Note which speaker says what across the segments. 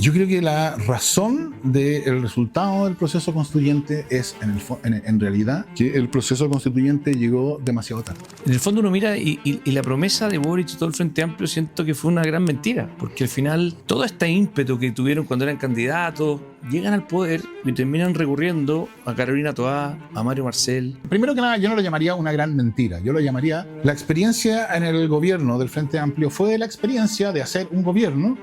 Speaker 1: Yo creo que la razón del resultado del proceso constituyente es, en realidad, que el proceso constituyente llegó demasiado tarde.
Speaker 2: En el fondo uno mira y la promesa de Boric y todo el Frente Amplio siento que fue una gran mentira, porque al final todo este ímpetu que tuvieron cuando eran candidatos, llegan al poder y terminan recurriendo a Carolina Toá, a Mario Marcel.
Speaker 1: Primero que nada, yo no lo llamaría una gran mentira, yo lo llamaría la experiencia en el gobierno del Frente Amplio fue la experiencia de hacer un gobierno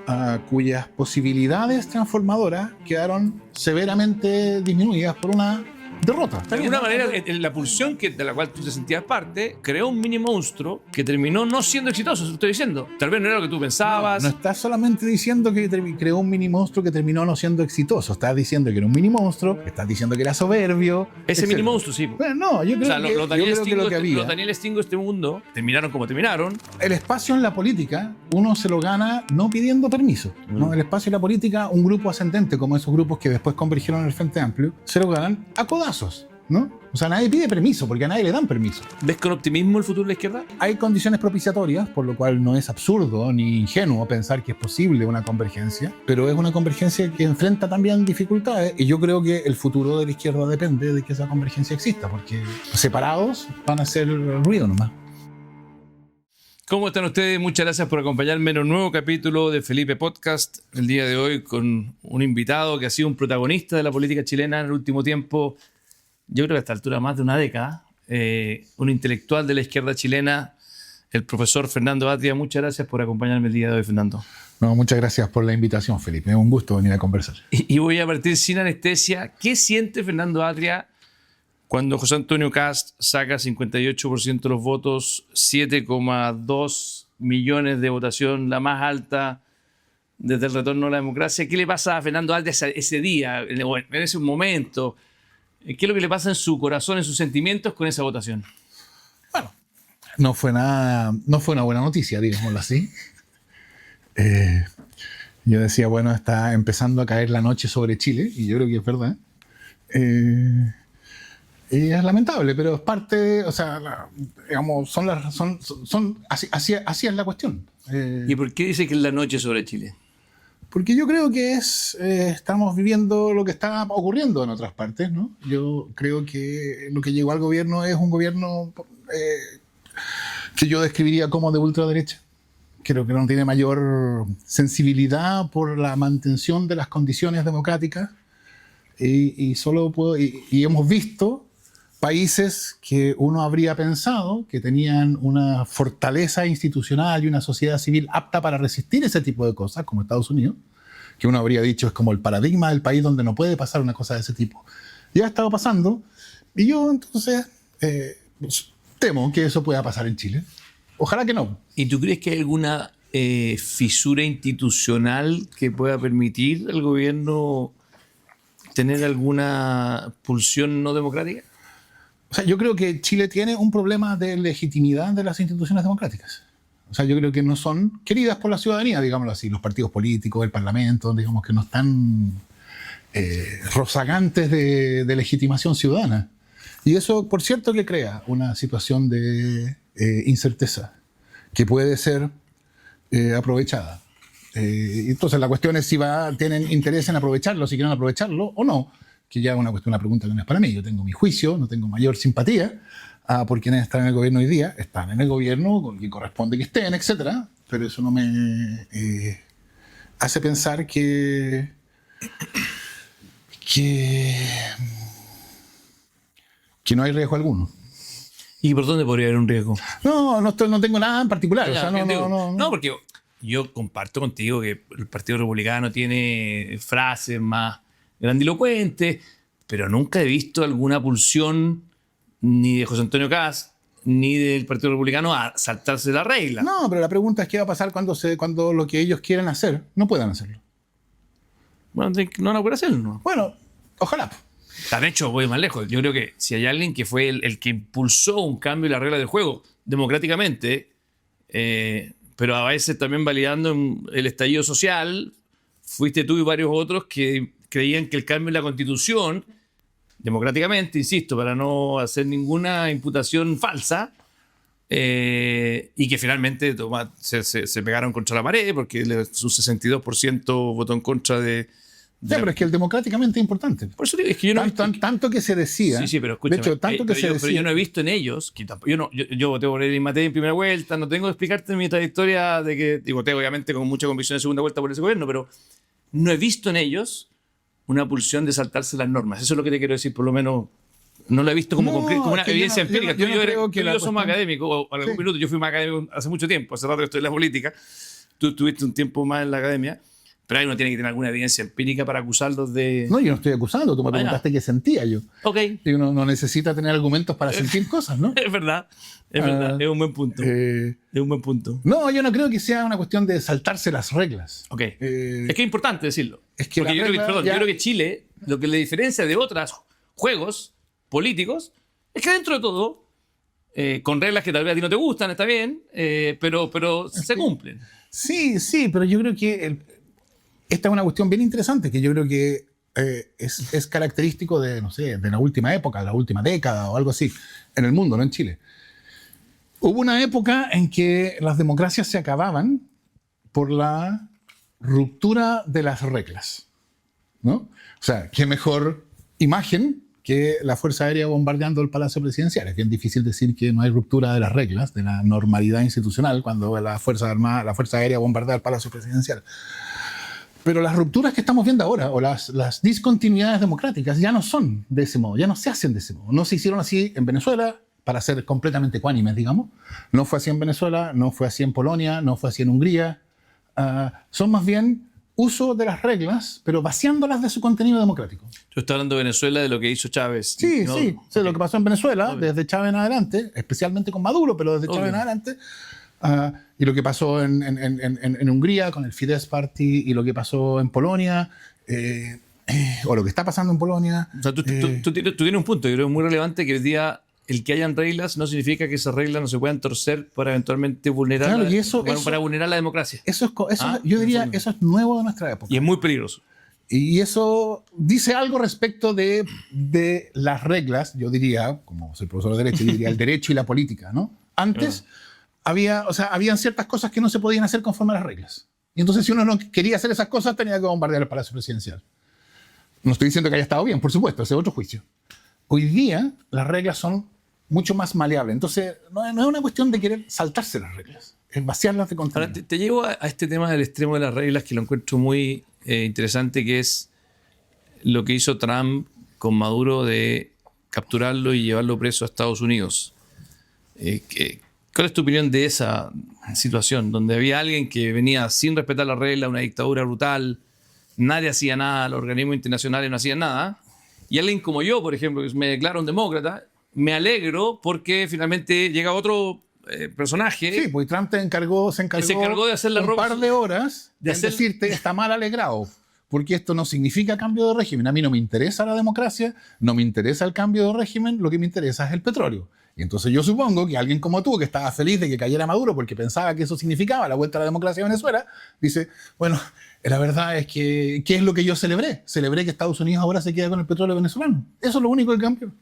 Speaker 1: cuyas posibilidades transformadoras quedaron severamente disminuidas por una derrota.
Speaker 2: De alguna manera, la pulsión de la cual tú te sentías parte creó un mini monstruo que terminó no siendo exitoso, eso estoy diciendo. Tal vez no era lo que tú pensabas.
Speaker 1: No estás solamente diciendo que creó un mini monstruo que terminó no siendo exitoso. Estás diciendo que era un mini monstruo, estás diciendo que era soberbio.
Speaker 2: Ese mini monstruo, sí.
Speaker 1: Bueno, no, yo creo que lo que había.
Speaker 2: Los Daniel Stingo de este mundo terminaron como terminaron.
Speaker 1: El espacio en la política, uno se lo gana no pidiendo permiso. ¿no? El espacio en la política, un grupo ascendente como esos grupos que después convergieron en el Frente Amplio, se lo ganan a codazos, ¿no? O sea, nadie pide permiso, porque a nadie le dan permiso.
Speaker 2: ¿Ves con optimismo el futuro de la izquierda?
Speaker 1: Hay condiciones propiciatorias, por lo cual no es absurdo ni ingenuo pensar que es posible una convergencia, pero es una convergencia que enfrenta también dificultades, y yo creo que el futuro de la izquierda depende de que esa convergencia exista, porque separados van a hacer ruido nomás.
Speaker 2: ¿Cómo están ustedes? Muchas gracias por acompañarme en un nuevo capítulo de Felipe Podcast. El día de hoy con un invitado que ha sido un protagonista de la política chilena en el último tiempo, yo creo que a esta altura más de una década, un intelectual de la izquierda chilena, el profesor Fernando Atria. Muchas gracias por acompañarme el día de hoy, Fernando.
Speaker 1: No, muchas gracias por la invitación, Felipe. Es un gusto venir a conversar.
Speaker 2: Y voy a partir sin anestesia. ¿Qué siente Fernando Atria cuando José Antonio Kast saca 58% de los votos, 7,2 millones de votación, la más alta desde el retorno a la democracia? ¿Qué le pasa a Fernando Atria ese día, en ese momento? ¿Qué es lo que le pasa en su corazón, en sus sentimientos con esa votación?
Speaker 1: Bueno, no fue una buena noticia, digámoslo así. Yo decía, bueno, está empezando a caer la noche sobre Chile, y yo creo que es verdad. Y es lamentable, pero es parte, o sea, digamos, así es la cuestión.
Speaker 2: ¿Y por qué dice que es la noche sobre Chile?
Speaker 1: Porque yo creo que estamos viviendo lo que está ocurriendo en otras partes, ¿no? Yo creo que lo que llegó al gobierno es un gobierno que yo describiría como de ultraderecha. Creo que no tiene mayor sensibilidad por la mantención de las condiciones democráticas y hemos visto países que uno habría pensado que tenían una fortaleza institucional y una sociedad civil apta para resistir ese tipo de cosas, como Estados Unidos, que uno habría dicho es como el paradigma del país donde no puede pasar una cosa de ese tipo. Ya ha estado pasando, y yo entonces temo que eso pueda pasar en Chile. Ojalá que no.
Speaker 2: ¿Y tú crees que hay alguna fisura institucional que pueda permitir al gobierno tener alguna pulsión no democrática?
Speaker 1: O sea, yo creo que Chile tiene un problema de legitimidad de las instituciones democráticas. O sea, yo creo que no son queridas por la ciudadanía, digámoslo así. Los partidos políticos, el Parlamento, digamos que no están rozagantes de legitimación ciudadana. Y eso, por cierto, que crea una situación de incerteza que puede ser aprovechada. Entonces, la cuestión es si tienen interés en aprovecharlo, si quieren aprovecharlo o no. Que ya es una pregunta que no es para mí. Yo tengo mi juicio, no tengo mayor simpatía por quienes están en el gobierno hoy día. Están en el gobierno con quien corresponde que estén, etc. Pero eso no me hace pensar que no hay riesgo alguno.
Speaker 2: ¿Y por dónde podría haber un riesgo?
Speaker 1: No tengo nada en particular.
Speaker 2: No, porque yo comparto contigo que el Partido Republicano tiene frases más grandilocuente, pero nunca he visto alguna pulsión ni de José Antonio Kast ni del Partido Republicano a saltarse la regla.
Speaker 1: No, pero la pregunta es qué va a pasar cuando lo que ellos quieren hacer no puedan hacerlo.
Speaker 2: Bueno, no van a poder hacerlo, ¿no?
Speaker 1: Bueno, ojalá.
Speaker 2: De hecho, voy más lejos. Yo creo que si hay alguien que fue el que impulsó un cambio en la regla del juego democráticamente, pero a veces también validando el estallido social, fuiste tú y varios otros que creían que el cambio en la Constitución, democráticamente, insisto, para no hacer ninguna imputación falsa, y que finalmente se pegaron contra la pared porque su 62% votó en contra de
Speaker 1: Ya, pero es que el democráticamente es importante.
Speaker 2: Por eso digo, es que yo no
Speaker 1: Tanto que se decía.
Speaker 2: Sí, pero escúchame.
Speaker 1: De hecho, tanto que se decía.
Speaker 2: Pero yo no he visto en ellos, que tampoco, yo voté por Edwin Matei en primera vuelta, no tengo que explicarte mi trayectoria de que, y voté obviamente con mucha convicción en segunda vuelta por ese gobierno, pero no he visto en ellos una pulsión de saltarse las normas. Eso es lo que te quiero decir, por lo menos. No lo he visto como, como una evidencia empírica. Yo somos académicos, o algún minuto, yo fui más académico hace mucho tiempo, hace rato que estoy en la política, tú estuviste un tiempo más en la academia. Pero ahí uno tiene que tener alguna evidencia empírica para acusarlos de...
Speaker 1: No, yo no estoy acusando. Tú me preguntaste qué sentía yo.
Speaker 2: Ok.
Speaker 1: Y uno no necesita tener argumentos para sentir cosas, ¿no?
Speaker 2: Es verdad. Es verdad. Es un buen punto. Es un buen punto.
Speaker 1: No, yo no creo que sea una cuestión de saltarse las reglas.
Speaker 2: Ok. Es que es importante decirlo.
Speaker 1: Es que
Speaker 2: porque yo creo que Chile, lo que le diferencia de otros juegos políticos, es que dentro de todo, con reglas que tal vez a ti no te gustan, está bien, pero se cumplen.
Speaker 1: Sí, pero yo creo que... Esta es una cuestión bien interesante que yo creo que es característico de, no sé, de la última época, de la última década o algo así, en el mundo, no en Chile. Hubo una época en que las democracias se acababan por la ruptura de las reglas, ¿no? O sea, qué mejor imagen que la Fuerza Aérea bombardeando el Palacio Presidencial. Es bien difícil decir que no hay ruptura de las reglas, de la normalidad institucional, cuando la Fuerza Aérea bombardea el Palacio Presidencial. Pero las rupturas que estamos viendo ahora, o las discontinuidades democráticas, ya no son de ese modo, ya no se hacen de ese modo. No se hicieron así en Venezuela, para ser completamente ecuánimes, digamos. No fue así en Venezuela, no fue así en Polonia, no fue así en Hungría. Son más bien uso de las reglas, pero vaciándolas de su contenido democrático.
Speaker 2: Yo estoy hablando de Venezuela, de lo que hizo Chávez.
Speaker 1: Sí, ¿no? Sí, okay. Lo que pasó en Venezuela, desde Chávez en adelante, especialmente con Maduro, pero desde Chávez en adelante. Y lo que pasó en Hungría con el Fidesz Party, y lo que pasó en Polonia, o lo que está pasando en Polonia.
Speaker 2: O sea, tú tienes un punto, yo creo muy relevante, que hoy día el que hayan reglas no significa que esas reglas no se puedan torcer para eventualmente vulnerar, para vulnerar la democracia.
Speaker 1: Yo diría, eso es nuevo de nuestra época.
Speaker 2: Y es muy peligroso.
Speaker 1: Y eso dice algo respecto de las reglas, yo diría, como soy profesor de Derecho, yo diría el derecho y la política, ¿no? Antes habían ciertas cosas que no se podían hacer conforme a las reglas. Y entonces si uno no quería hacer esas cosas, tenía que bombardear el Palacio Presidencial. No estoy diciendo que haya estado bien, por supuesto, ese es otro juicio. Hoy día las reglas son mucho más maleables. Entonces no es una cuestión de querer saltarse las reglas, es vaciarlas de contenido.
Speaker 2: Ahora, te llevo a este tema del extremo de las reglas, que lo encuentro muy interesante, que es lo que hizo Trump con Maduro de capturarlo y llevarlo preso a Estados Unidos. ¿Cuál es tu opinión de esa situación, donde había alguien que venía sin respetar las reglas, una dictadura brutal, nadie hacía nada, los organismos internacionales no hacían nada, y alguien como yo, por ejemplo, que me declaro un demócrata, me alegro porque finalmente llega otro personaje?
Speaker 1: Sí, pues Trump se encargó
Speaker 2: de hacer
Speaker 1: un par de horas de decirte, está mal alegrado, porque esto no significa cambio de régimen. A mí no me interesa la democracia, no me interesa el cambio de régimen, lo que me interesa es el petróleo. Y entonces yo supongo que alguien como tú, que estaba feliz de que cayera Maduro porque pensaba que eso significaba la vuelta a la democracia de Venezuela, dice, bueno, la verdad es que, ¿qué es lo que yo celebré? Celebré que Estados Unidos ahora se queda con el petróleo venezolano. Eso es lo único que cambió.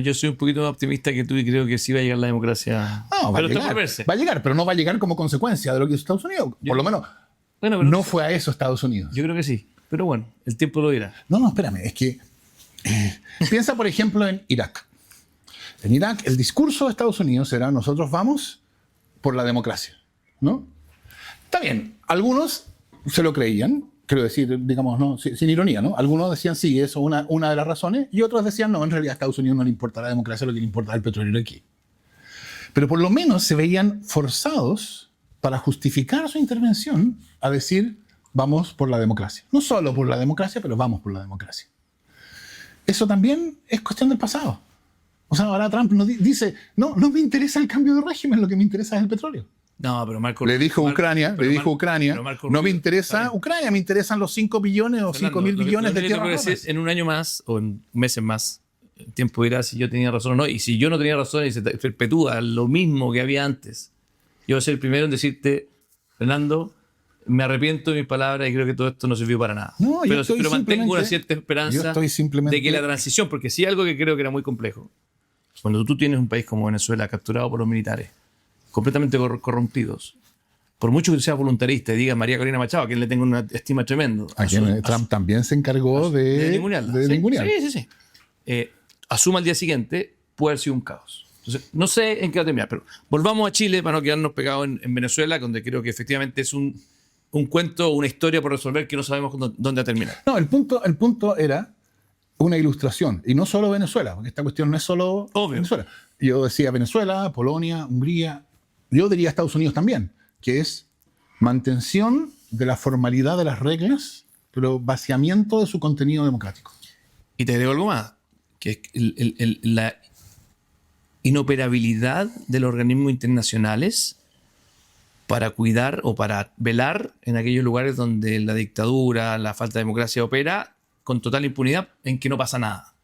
Speaker 2: Yo soy un poquito más optimista que tú y creo que sí va a llegar la democracia.
Speaker 1: No, va a llegar, pero no va a llegar como consecuencia de lo que hizo Estados Unidos. Por lo menos no fue a eso Estados Unidos.
Speaker 2: Yo creo que sí, pero bueno, el tiempo lo dirá.
Speaker 1: No, espérame, es que piensa por ejemplo en Irak. En Irak el discurso de Estados Unidos era: nosotros vamos por la democracia, ¿no? Está bien, algunos se lo creían, quiero decir, digamos, no, sin ironía, ¿no? Algunos decían sí, eso es una de las razones, y otros decían no, en realidad a Estados Unidos no le importa la democracia, lo que le importa es el petróleo aquí. Pero por lo menos se veían forzados para justificar su intervención a decir vamos por la democracia. No solo por la democracia, pero vamos por la democracia. Eso también es cuestión del pasado. O sea, ahora Trump dice, no me interesa el cambio de régimen, lo que me interesa es el petróleo.
Speaker 2: No, pero Marco...
Speaker 1: Le dijo Ucrania, no me interesa Ucrania, me interesan los 5 billones o 5.000 billones de tierras raras.
Speaker 2: En un año más o en meses más, el tiempo dirá si yo tenía razón o no. Y si yo no tenía razón y se perpetúa lo mismo que había antes, yo voy a ser el primero en decirte, Fernando, me arrepiento de mis palabras y creo que todo esto no sirvió para nada.
Speaker 1: No,
Speaker 2: pero mantengo una cierta esperanza de que la transición, porque sí algo que creo que era muy complejo, cuando tú tienes un país como Venezuela capturado por los militares, completamente corrompidos, por mucho que sea voluntarista y diga María Corina Machado, a quien le tengo una estima tremendo.
Speaker 1: A quien Trump también se encargó de
Speaker 2: ningunearla. Sí. Asuma al día siguiente, puede haber sido un caos. Entonces, no sé en qué va a terminar, pero volvamos a Chile para no quedarnos pegados en Venezuela, donde creo que efectivamente es un cuento, una historia por resolver que no sabemos dónde va a terminar.
Speaker 1: No, el punto era una ilustración, y no solo Venezuela, porque esta cuestión no es solo Venezuela. Yo decía Venezuela, Polonia, Hungría, yo diría Estados Unidos también, que es mantención de la formalidad de las reglas, pero vaciamiento de su contenido democrático.
Speaker 2: Y te agrego algo más, que es la inoperabilidad de los organismos internacionales para cuidar o para velar en aquellos lugares donde la dictadura, la falta de democracia opera con total impunidad, en que no pasa nada.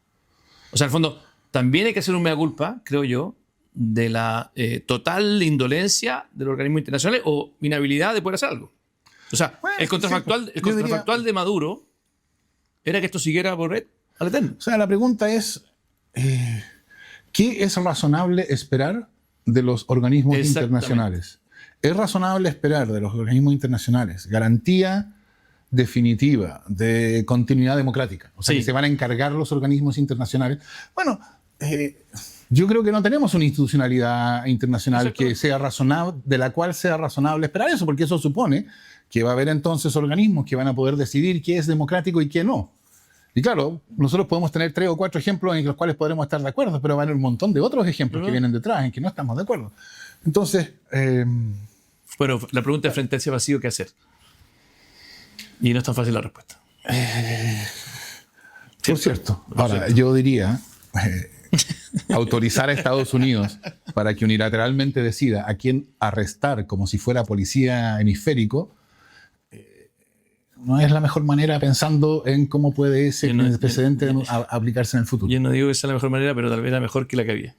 Speaker 2: O sea, en el fondo, también hay que hacer un mea culpa, creo yo, de la total indolencia de los organismos internacionales o inhabilidad de poder hacer algo. O sea, bueno, el contrafactual de Maduro era que esto siguiera por al eterno.
Speaker 1: O sea, la pregunta es, ¿qué es razonable esperar de los organismos internacionales? ¿Es razonable esperar de los organismos internacionales garantía definitiva de continuidad democrática? O sea, que se van a encargar los organismos internacionales. Bueno, yo creo que no tenemos una institucionalidad internacional que sea razonable, de la cual sea razonable esperar eso, porque eso supone que va a haber entonces organismos que van a poder decidir qué es democrático y qué no. Y claro, nosotros podemos tener 3 o 4 ejemplos en los cuales podremos estar de acuerdo, pero va a haber un montón de otros ejemplos que vienen detrás en que no estamos de acuerdo. Entonces...
Speaker 2: Bueno, la pregunta de frente a ese vacío, ¿qué hacer? Y no es tan fácil la respuesta.
Speaker 1: Por cierto. Ahora, yo diría autorizar a Estados Unidos para que unilateralmente decida a quién arrestar como si fuera policía hemisférico, no es la mejor manera pensando en cómo puede ese precedente aplicarse en el futuro.
Speaker 2: Yo no digo que sea la mejor manera, pero tal vez la mejor que la que había.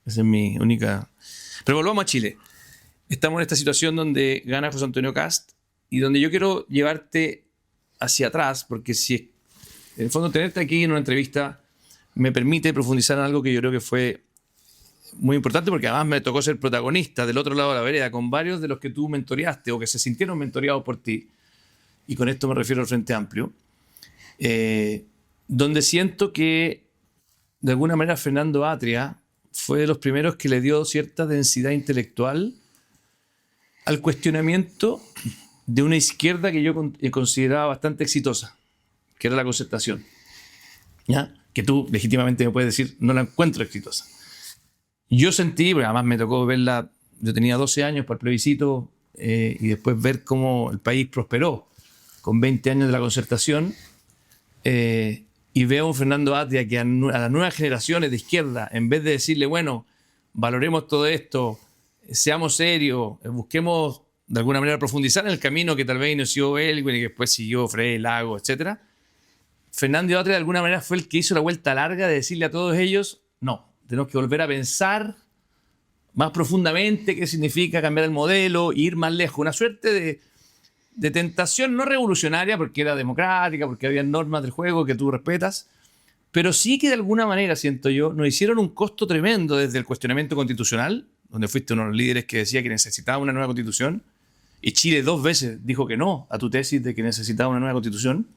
Speaker 2: Esa es mi única... Pero volvamos a Chile. Estamos en esta situación donde gana José Antonio Kast y donde yo quiero llevarte hacia atrás, porque si en el fondo tenerte aquí en una entrevista me permite profundizar en algo que yo creo que fue muy importante, porque además me tocó ser protagonista del otro lado de la vereda con varios de los que tú mentoreaste o que se sintieron mentoreados por ti, y con esto me refiero al Frente Amplio, donde siento que de alguna manera Fernando Atria fue de los primeros que le dio cierta densidad intelectual al cuestionamiento de una izquierda que yo consideraba bastante exitosa, que era la Concertación, ¿ya? Que tú legítimamente me puedes decir, no la encuentro exitosa. Yo sentí, porque además me tocó verla, yo tenía 12 años para el plebiscito, y después ver cómo el país prosperó con 20 años de la Concertación, y veo a un Fernando Atria que a las nuevas generaciones de izquierda, en vez de decirle, bueno, valoremos todo esto, seamos serios, busquemos de alguna manera profundizar en el camino que tal vez inició él y que después siguió Frei, Lago, etc. Fernando Atria de alguna manera fue el que hizo la vuelta larga de decirle a todos ellos, no, tenemos que volver a pensar más profundamente qué significa cambiar el modelo e ir más lejos. Una suerte de tentación no revolucionaria, porque era democrática, porque había normas del juego que tú respetas, pero sí que de alguna manera, siento yo, nos hicieron un costo tremendo desde el cuestionamiento constitucional, donde fuiste uno de los líderes que decía que necesitaba una nueva constitución, y Chile 2 veces dijo que no a tu tesis de que necesitaba una nueva constitución,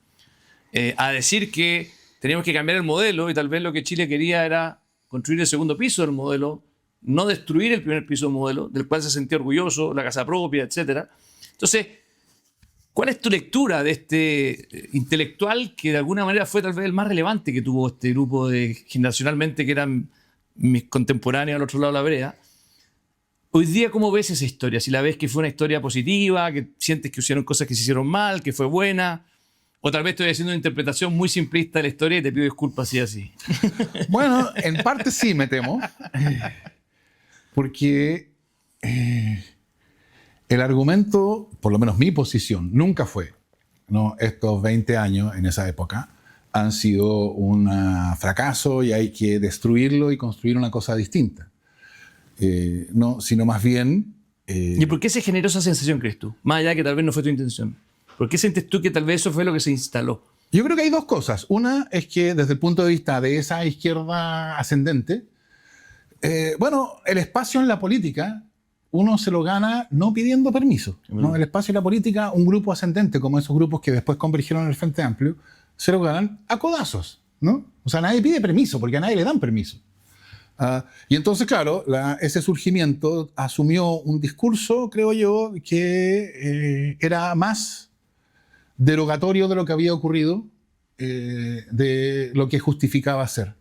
Speaker 2: a decir que teníamos que cambiar el modelo, y tal vez lo que Chile quería era construir el segundo piso del modelo, no destruir el primer piso del modelo, del cual se sentía orgulloso, la casa propia, etc. Entonces, ¿cuál es tu lectura de este intelectual que de alguna manera fue tal vez el más relevante que tuvo este grupo generacionalmente que eran mis contemporáneos al otro lado de la vereda? Hoy día, ¿cómo ves esa historia? Si la ves que fue una historia positiva, que sientes que hicieron cosas que se hicieron mal, que fue buena, o tal vez estoy haciendo una interpretación muy simplista de la historia y te pido disculpas si es así.
Speaker 1: Bueno, en parte sí, me temo, porque el argumento, por lo menos mi posición, nunca fue, ¿no? Estos 20 años en esa época han sido un fracaso y hay que destruirlo y construir una cosa distinta. No, sino más bien...
Speaker 2: ¿Y por qué se generó esa sensación, crees tú? Más allá de que tal vez no fue tu intención. ¿Por qué sientes tú que tal vez eso fue lo que se instaló?
Speaker 1: Yo creo que hay 2 cosas. Una es que desde el punto de vista de esa izquierda ascendente, Bueno, el espacio en la política uno se lo gana no pidiendo permiso, ¿no? El espacio en la política, un grupo ascendente como esos grupos que después convergieron en el Frente Amplio, se lo ganan a codazos, ¿no? O sea, nadie pide permiso porque a nadie le dan permiso. Y entonces, claro, ese surgimiento asumió un discurso, creo yo, que era más derogatorio de lo que había ocurrido, de lo que justificaba hacer.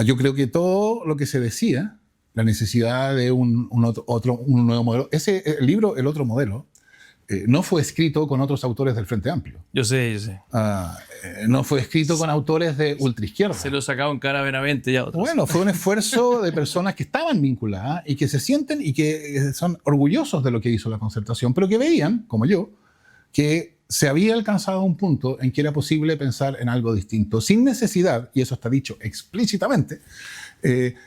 Speaker 1: Yo creo que todo lo que se decía, la necesidad de un nuevo modelo, el libro, El Otro Modelo, no fue escrito con otros autores del Frente Amplio.
Speaker 2: Yo sé.
Speaker 1: No fue escrito con autores de ultraizquierda.
Speaker 2: Se lo sacaba en cara Benavente y a otros.
Speaker 1: Bueno, fue un esfuerzo de personas que estaban vinculadas y que se sienten y que son orgullosos de lo que hizo la Concertación, pero que veían, como yo, que se había alcanzado un punto en que era posible pensar en algo distinto, sin necesidad, y eso está dicho explícitamente,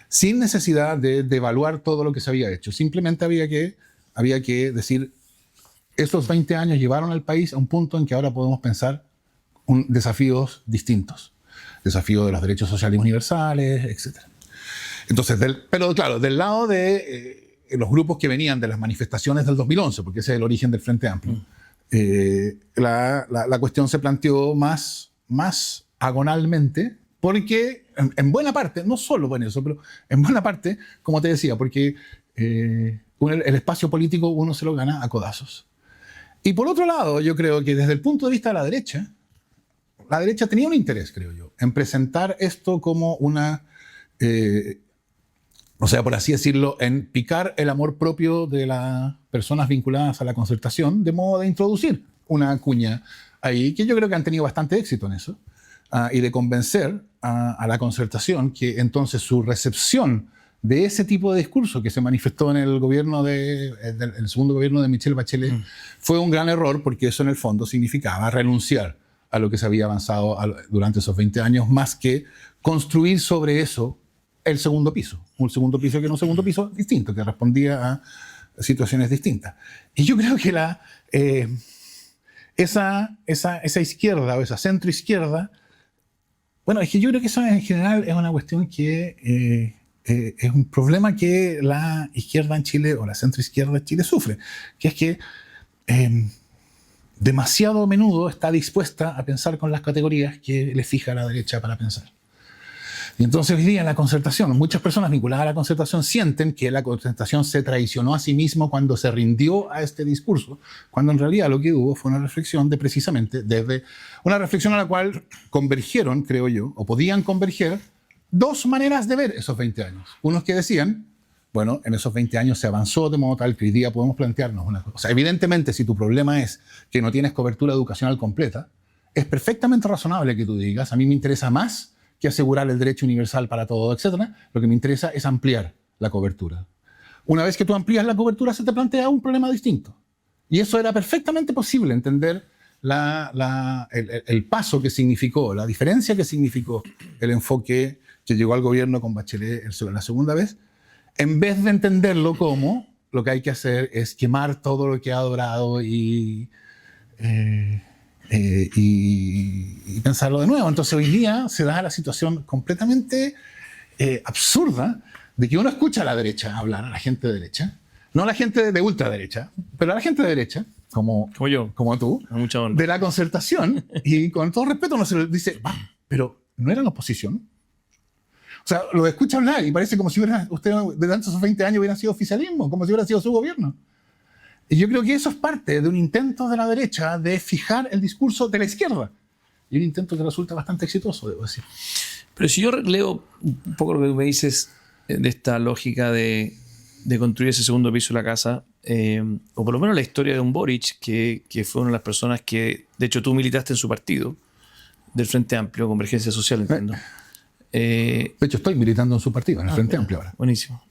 Speaker 1: sin necesidad de evaluar todo lo que se había hecho. Simplemente había que decir, estos 20 años llevaron al país a un punto en que ahora podemos pensar desafíos distintos. Desafío de los derechos sociales universales, etc. Entonces, pero claro, del lado de los grupos que venían de las manifestaciones del 2011, porque ese es el origen del Frente Amplio, la cuestión se planteó más agonalmente, porque en buena parte, no solo por eso, pero en buena parte, como te decía, porque el espacio político uno se lo gana a codazos. Y por otro lado, yo creo que desde el punto de vista de la derecha tenía un interés, creo yo, en presentar esto como una, o sea, por así decirlo, en picar el amor propio de las personas vinculadas a la Concertación, de modo de introducir una cuña ahí, que yo creo que han tenido bastante éxito en eso, y de convencer a la Concertación que entonces su recepción de ese tipo de discurso que se manifestó en el segundo gobierno de Michelle Bachelet fue un gran error, porque eso en el fondo significaba renunciar a lo que se había avanzado durante esos 20 años, más que construir sobre eso el segundo piso. Un segundo piso que era un segundo piso distinto, que respondía a situaciones distintas. Y yo creo que esa izquierda o esa centroizquierda, bueno, es que yo creo que eso en general es una cuestión que es un problema que la izquierda en Chile o la centroizquierda en Chile sufre, que es que demasiado a menudo está dispuesta a pensar con las categorías que le fija la derecha para pensar. Y entonces hoy día en la Concertación, muchas personas vinculadas a la Concertación sienten que la Concertación se traicionó a sí mismo cuando se rindió a este discurso, cuando en realidad lo que hubo fue una reflexión desde una reflexión a la cual convergieron, creo yo, o podían converger, dos maneras de ver esos 20 años. Unos que decían, bueno, en esos 20 años se avanzó de modo tal que hoy día podemos plantearnos una cosa. O sea, evidentemente, si tu problema es que no tienes cobertura educacional completa, es perfectamente razonable que tú digas, a mí me interesa más que asegurar el derecho universal para todo, etc. Lo que me interesa es ampliar la cobertura. Una vez que tú amplías la cobertura, se te plantea un problema distinto. Y eso era perfectamente posible, entender el paso que significó, la diferencia que significó el enfoque que llegó al gobierno con Bachelet la segunda vez, en vez de entenderlo como lo que hay que hacer es quemar todo lo que ha adorado y pensarlo de nuevo. Entonces hoy día se da la situación completamente absurda de que uno escucha a la derecha hablar, a la gente de derecha, no a la gente de ultraderecha, pero a la gente de derecha, como yo, como tú, de la Concertación, y con todo respeto uno se le dice, pero ¿no eran oposición? O sea, lo escucha hablar y parece como si usted de tantos 20 años hubiera sido oficialismo, como si hubiera sido su gobierno. Y yo creo que eso es parte de un intento de la derecha de fijar el discurso de la izquierda. Y un intento que resulta bastante exitoso, debo decir.
Speaker 2: Pero si yo leo un poco lo que tú me dices de esta lógica de construir ese segundo piso de la casa, o por lo menos la historia de un Boric, que fue una de las personas que, de hecho, tú militaste en su partido, del Frente Amplio, Convergencia Social, entiendo.
Speaker 1: De hecho, estoy militando en su partido, en el Frente Amplio ahora.
Speaker 2: Buenísimo.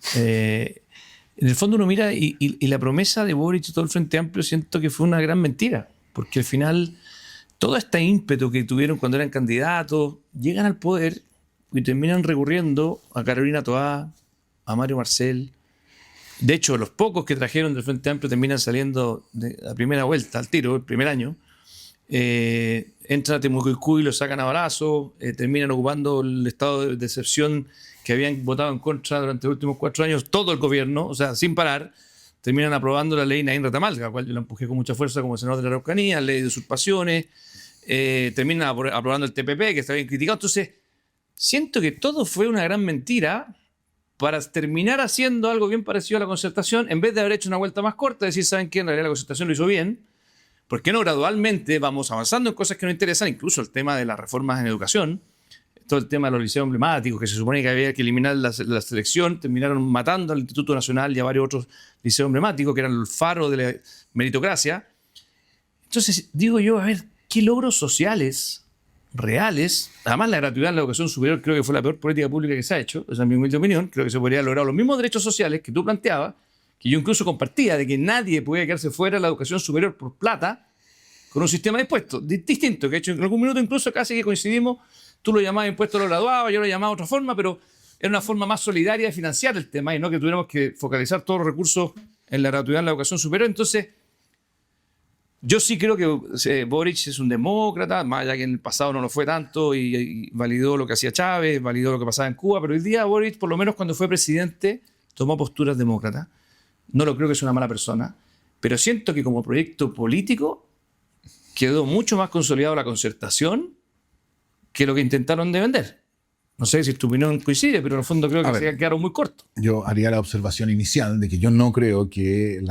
Speaker 2: En el fondo uno mira y la promesa de Boric y todo el Frente Amplio siento que fue una gran mentira, porque al final todo este ímpetu que tuvieron cuando eran candidatos, llegan al poder y terminan recurriendo a Carolina Toá, a Mario Marcel. De hecho, los pocos que trajeron del Frente Amplio terminan saliendo de la primera vuelta, al tiro, el primer año. Entran a Temucuicú y lo sacan a balazo, terminan ocupando el estado de excepción que habían votado en contra durante los últimos 4 años, todo el gobierno, o sea, sin parar, terminan aprobando la ley Naín Retamal, la cual yo la empujé con mucha fuerza como senador de la Araucanía, ley de usurpaciones, terminan aprobando el TPP, que está bien criticado. Entonces, siento que todo fue una gran mentira para terminar haciendo algo bien parecido a la concertación, en vez de haber hecho una vuelta más corta, decir, ¿saben qué? En realidad la concertación lo hizo bien. ¿Por qué no gradualmente vamos avanzando en cosas que nos interesan? Incluso el tema de las reformas en educación, todo el tema de los liceos emblemáticos, que se supone que había que eliminar la selección, terminaron matando al Instituto Nacional y a varios otros liceos emblemáticos, que eran el faro de la meritocracia. Entonces, digo yo, a ver, ¿qué logros sociales reales? Además, la gratuidad en la educación superior creo que fue la peor política pública que se ha hecho, esa es mi humilde opinión. Creo que se podría lograr los mismos derechos sociales que tú planteabas, que yo incluso compartía, de que nadie podía quedarse fuera de la educación superior por plata, con un sistema de impuestos distinto, que de hecho en algún minuto incluso casi que coincidimos, tú lo llamabas impuesto a los graduados, yo lo llamaba de otra forma, pero era una forma más solidaria de financiar el tema y no que tuviéramos que focalizar todos los recursos en la gratuidad en la educación superior. Entonces, yo sí creo que Boric es un demócrata, más allá que en el pasado no lo fue tanto y validó lo que hacía Chávez, validó lo que pasaba en Cuba, pero hoy día Boric, por lo menos cuando fue presidente, tomó posturas demócratas. No lo creo que sea una mala persona, pero siento que como proyecto político quedó mucho más consolidado la concertación que lo que intentaron de vender. No sé si tu opinión coincide, pero en el fondo creo que se quedaron muy cortos.
Speaker 1: Yo haría la observación inicial de que yo no creo que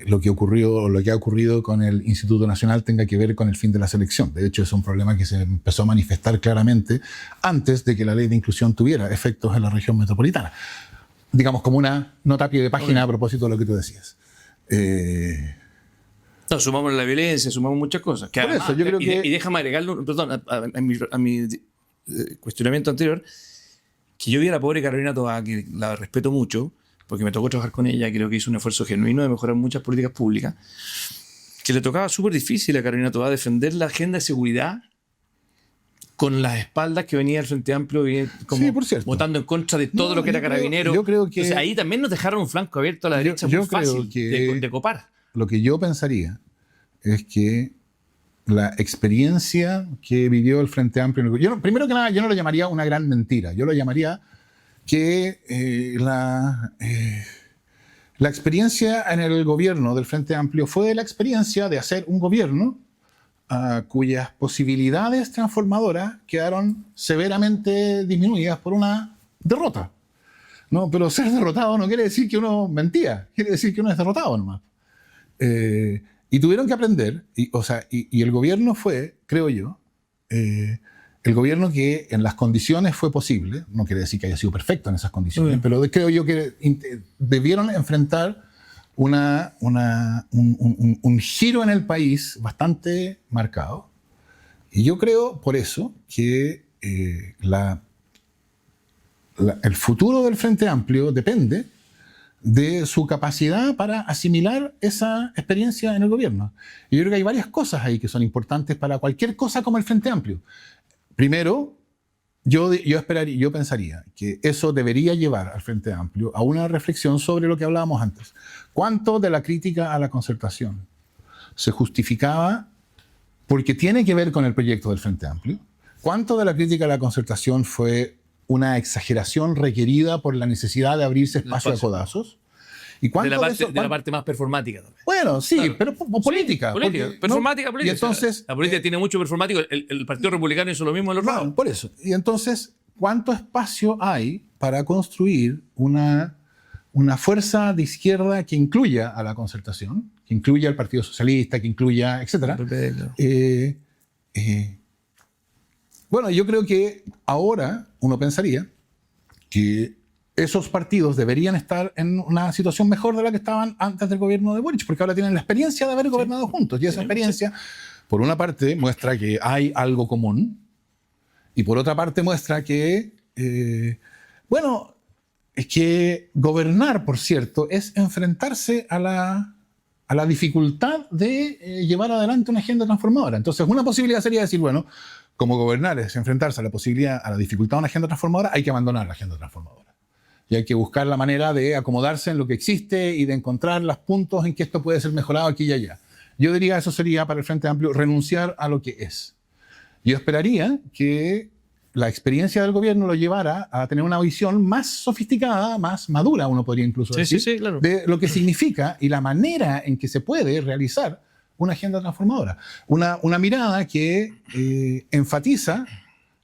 Speaker 1: lo que ocurrió o lo que ha ocurrido con el Instituto Nacional tenga que ver con el fin de la selección. De hecho, es un problema que se empezó a manifestar claramente antes de que la ley de inclusión tuviera efectos en la región metropolitana. Digamos, como una nota a pie de página a propósito de lo que tú decías.
Speaker 2: No, sumamos la violencia, sumamos muchas cosas. Que
Speaker 1: por
Speaker 2: además,
Speaker 1: eso, yo creo que...
Speaker 2: Y déjame agregarlo, perdón, a mi cuestionamiento anterior, que yo vi a la pobre Carolina Toá, que la respeto mucho, porque me tocó trabajar con ella, creo que hizo un esfuerzo genuino de mejorar muchas políticas públicas, que le tocaba súper difícil a Carolina Toá defender la agenda de seguridad con las espaldas que venía el Frente Amplio como
Speaker 1: sí, por cierto,
Speaker 2: votando en contra de todo lo que era Carabinero.
Speaker 1: Yo creo que...
Speaker 2: Entonces, ahí también nos dejaron un flanco abierto a la derecha muy fácil de copar.
Speaker 1: Lo que yo pensaría es que la experiencia que vivió el Frente Amplio... primero que nada, yo no lo llamaría una gran mentira. Yo lo llamaría que la experiencia en el gobierno del Frente Amplio fue la experiencia de hacer un gobierno cuyas posibilidades transformadoras quedaron severamente disminuidas por una derrota. No, pero ser derrotado no quiere decir que uno mentía, quiere decir que uno es derrotado nomás. Y tuvieron que aprender, y el gobierno fue, creo yo, el gobierno que en las condiciones fue posible, no quiere decir que haya sido perfecto en esas condiciones, pero creo yo que debieron enfrentar un giro en el país bastante marcado. Y yo creo, por eso, que el futuro del Frente Amplio depende de su capacidad para asimilar esa experiencia en el gobierno. Y yo creo que hay varias cosas ahí que son importantes para cualquier cosa como el Frente Amplio. Primero, yo pensaría que eso debería llevar al Frente Amplio a una reflexión sobre lo que hablábamos antes. ¿Cuánto de la crítica a la concertación se justificaba porque tiene que ver con el proyecto del Frente Amplio? ¿Cuánto de la crítica a la concertación fue una exageración requerida por la necesidad de abrirse espacio a codazos? ¿Y
Speaker 2: de la parte más performática también.
Speaker 1: Bueno, sí, claro, pero política.
Speaker 2: Sí, política. Performática, ¿no? Política.
Speaker 1: Y entonces,
Speaker 2: la política tiene mucho performático. El Partido Republicano hizo lo mismo en los lados.
Speaker 1: Por eso. Y entonces, ¿cuánto espacio hay para construir una fuerza de izquierda que incluya a la concertación, que incluya al Partido Socialista, que incluya, etcétera? Bueno, yo creo que ahora uno pensaría que esos partidos deberían estar en una situación mejor de la que estaban antes del gobierno de Boric, porque ahora tienen la experiencia de haber gobernado juntos. Y esa experiencia, por una parte, muestra que hay algo común, y por otra parte muestra que, es que gobernar, por cierto, es enfrentarse a la dificultad de llevar adelante una agenda transformadora. Entonces, una posibilidad sería decir, bueno, como gobernar es enfrentarse a la dificultad de una agenda transformadora, hay que abandonar la agenda transformadora. Y hay que buscar la manera de acomodarse en lo que existe y de encontrar los puntos en que esto puede ser mejorado aquí y allá. Yo diría, eso sería para el Frente Amplio renunciar a lo que es. Yo esperaría que la experiencia del gobierno lo llevara a tener una visión más sofisticada, más madura, uno podría incluso decir,
Speaker 2: sí, claro.
Speaker 1: de lo que significa y la manera en que se puede realizar una agenda transformadora. Una mirada que enfatiza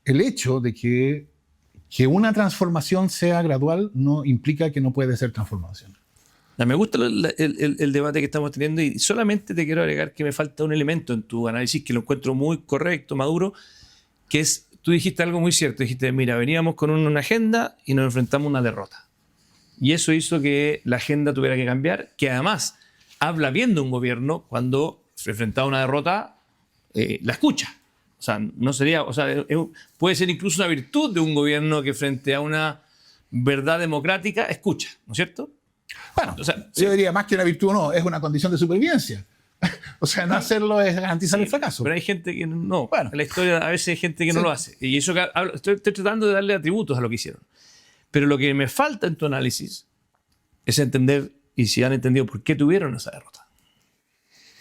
Speaker 1: el hecho de que una transformación sea gradual no implica que no puede ser transformación.
Speaker 2: Me gusta el debate que estamos teniendo y solamente te quiero agregar que me falta un elemento en tu análisis que lo encuentro muy correcto, maduro, que es, tú dijiste algo muy cierto, dijiste, mira, veníamos con una agenda y nos enfrentamos a una derrota. Y eso hizo que la agenda tuviera que cambiar, que además habla bien de un gobierno cuando se enfrenta a una derrota, la escucha. O sea, no sería, o sea, puede ser incluso una virtud de un gobierno que frente a una verdad democrática escucha, ¿no es cierto?
Speaker 1: Bueno,
Speaker 2: O sea,
Speaker 1: yo diría más que una virtud no, es una condición de supervivencia. O sea, no hacerlo es garantizar el fracaso.
Speaker 2: Pero hay gente que no.
Speaker 1: Bueno.
Speaker 2: En la historia a veces hay gente que no lo hace. Y eso que estoy tratando de darle atributos a lo que hicieron. Pero lo que me falta en tu análisis es entender, y si han entendido, por qué tuvieron esa derrota.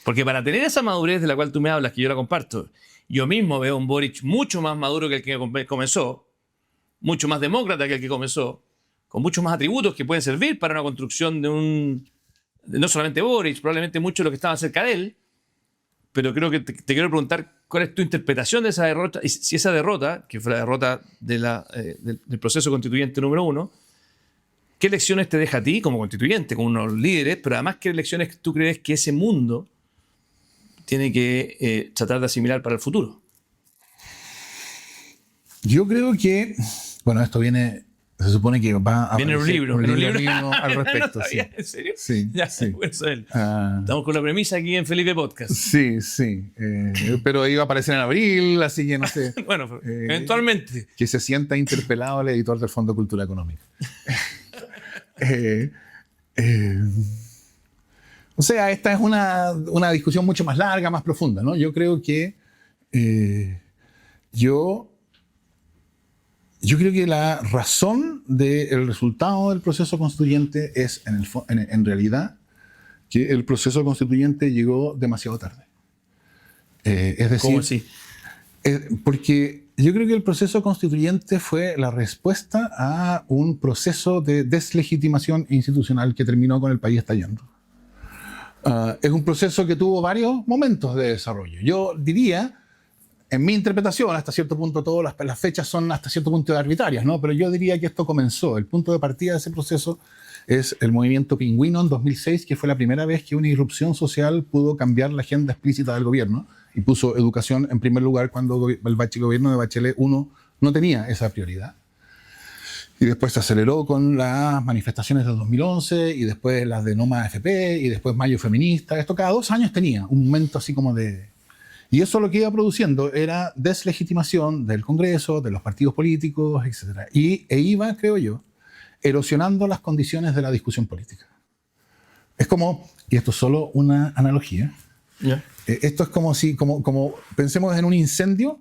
Speaker 2: Porque para tener esa madurez de la cual tú me hablas, que yo la comparto, yo mismo veo un Boric mucho más maduro que el que comenzó, mucho más demócrata que el que comenzó, con muchos más atributos que pueden servir para una construcción no solamente Boric, probablemente muchos de los que estaban cerca de él, pero creo que te quiero preguntar cuál es tu interpretación de esa derrota, y si esa derrota, que fue la derrota del proceso constituyente número 1, ¿qué lecciones te deja a ti como constituyente, como unos líderes, pero además qué lecciones tú crees que ese mundo tiene que tratar de asimilar para el futuro?
Speaker 1: Yo creo que, bueno, esto se supone que va a
Speaker 2: viene un libro
Speaker 1: mío al respecto.
Speaker 2: No,
Speaker 1: sí.
Speaker 2: ¿en serio?
Speaker 1: Sí,
Speaker 2: ya,
Speaker 1: sí.
Speaker 2: Bueno, estamos con la premisa aquí en Felipe Podcast.
Speaker 1: Sí. Pero iba a aparecer en abril, así que no sé.
Speaker 2: Bueno, eventualmente.
Speaker 1: Que se sienta interpelado el editor del Fondo de Cultura Económica. O sea, esta es una discusión mucho más larga, más profunda, ¿no? Yo creo que yo creo que la razón del resultado del proceso constituyente es, en realidad, que el proceso constituyente llegó demasiado tarde. Es decir,
Speaker 2: ¿Cómo así?
Speaker 1: Porque yo creo que el proceso constituyente fue la respuesta a un proceso de deslegitimación institucional que terminó con el país estallando. Es un proceso que tuvo varios momentos de desarrollo. Yo diría, en mi interpretación, hasta cierto punto todas las fechas son hasta cierto punto arbitrarias, ¿no? Pero yo diría que esto comenzó. El punto de partida de ese proceso es el movimiento Pingüino en 2006, que fue la primera vez que una irrupción social pudo cambiar la agenda explícita del gobierno y puso educación en primer lugar cuando el gobierno de Bachelet I no tenía esa prioridad. Y después se aceleró con las manifestaciones del 2011 y después las de Noma AFP y después Mayo Feminista. Esto cada 2 años tenía un momento así como de... Y eso lo que iba produciendo era deslegitimación del Congreso, de los partidos políticos, etc. E iba, creo yo, erosionando las condiciones de la discusión política. Es como, y esto es solo una analogía,
Speaker 2: Yeah.
Speaker 1: Esto es como si, como pensemos en un incendio,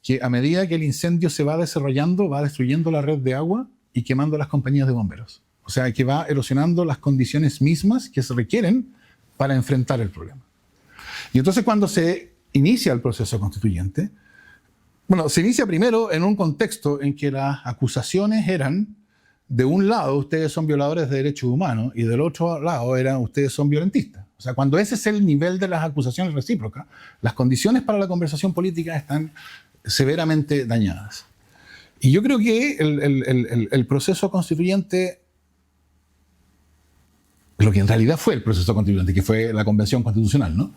Speaker 1: que a medida que el incendio se va desarrollando, va destruyendo la red de agua y quemando las compañías de bomberos. O sea, que va erosionando las condiciones mismas que se requieren para enfrentar el problema. Y entonces cuando se inicia el proceso constituyente, bueno, se inicia primero en un contexto en que las acusaciones eran, de un lado, ustedes son violadores de derechos humanos, y del otro lado eran, ustedes son violentistas. O sea, cuando ese es el nivel de las acusaciones recíprocas, las condiciones para la conversación política están severamente dañadas. Y yo creo que el proceso constituyente, lo que en realidad fue el proceso constituyente, que fue la Convención Constitucional, ¿no?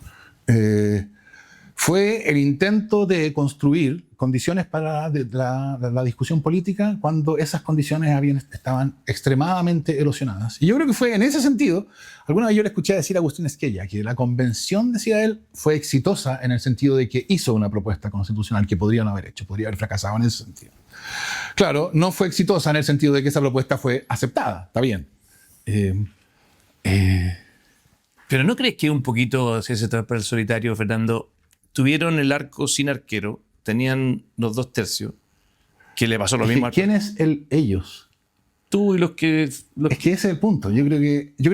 Speaker 1: Fue el intento de construir condiciones para la discusión política cuando esas condiciones estaban extremadamente erosionadas. Y yo creo que fue en ese sentido, alguna vez yo le escuché decir a Agustín Esquella que la convención, decía él, fue exitosa en el sentido de que hizo una propuesta constitucional que podría no haber hecho, podría haber fracasado en ese sentido. Claro, no fue exitosa en el sentido de que esa propuesta fue aceptada, está bien.
Speaker 2: Pero ¿no crees que un poquito se hace para el solitario, Fernando? Tuvieron el arco sin arquero, tenían los 2 tercios, que le pasó lo mismo.
Speaker 1: ¿Quién es el ellos?
Speaker 2: tú y los que...
Speaker 1: Es que ese es el punto. Yo creo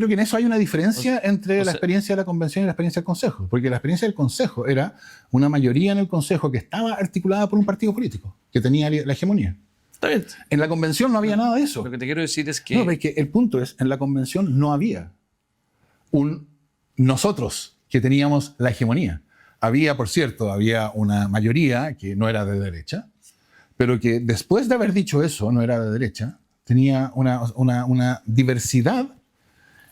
Speaker 1: que en eso hay una diferencia entre la experiencia de la convención y la experiencia del Consejo. Porque la experiencia del Consejo era una mayoría en el Consejo que estaba articulada por un partido político, que tenía la hegemonía.
Speaker 2: Está bien.
Speaker 1: En la convención no había nada de eso.
Speaker 2: Lo que te quiero decir es que...
Speaker 1: No, es que el punto es, en la convención no había nosotros que teníamos la hegemonía. Había, por cierto, había una mayoría que no era de derecha, pero que después de haber dicho eso, no era de derecha, tenía una diversidad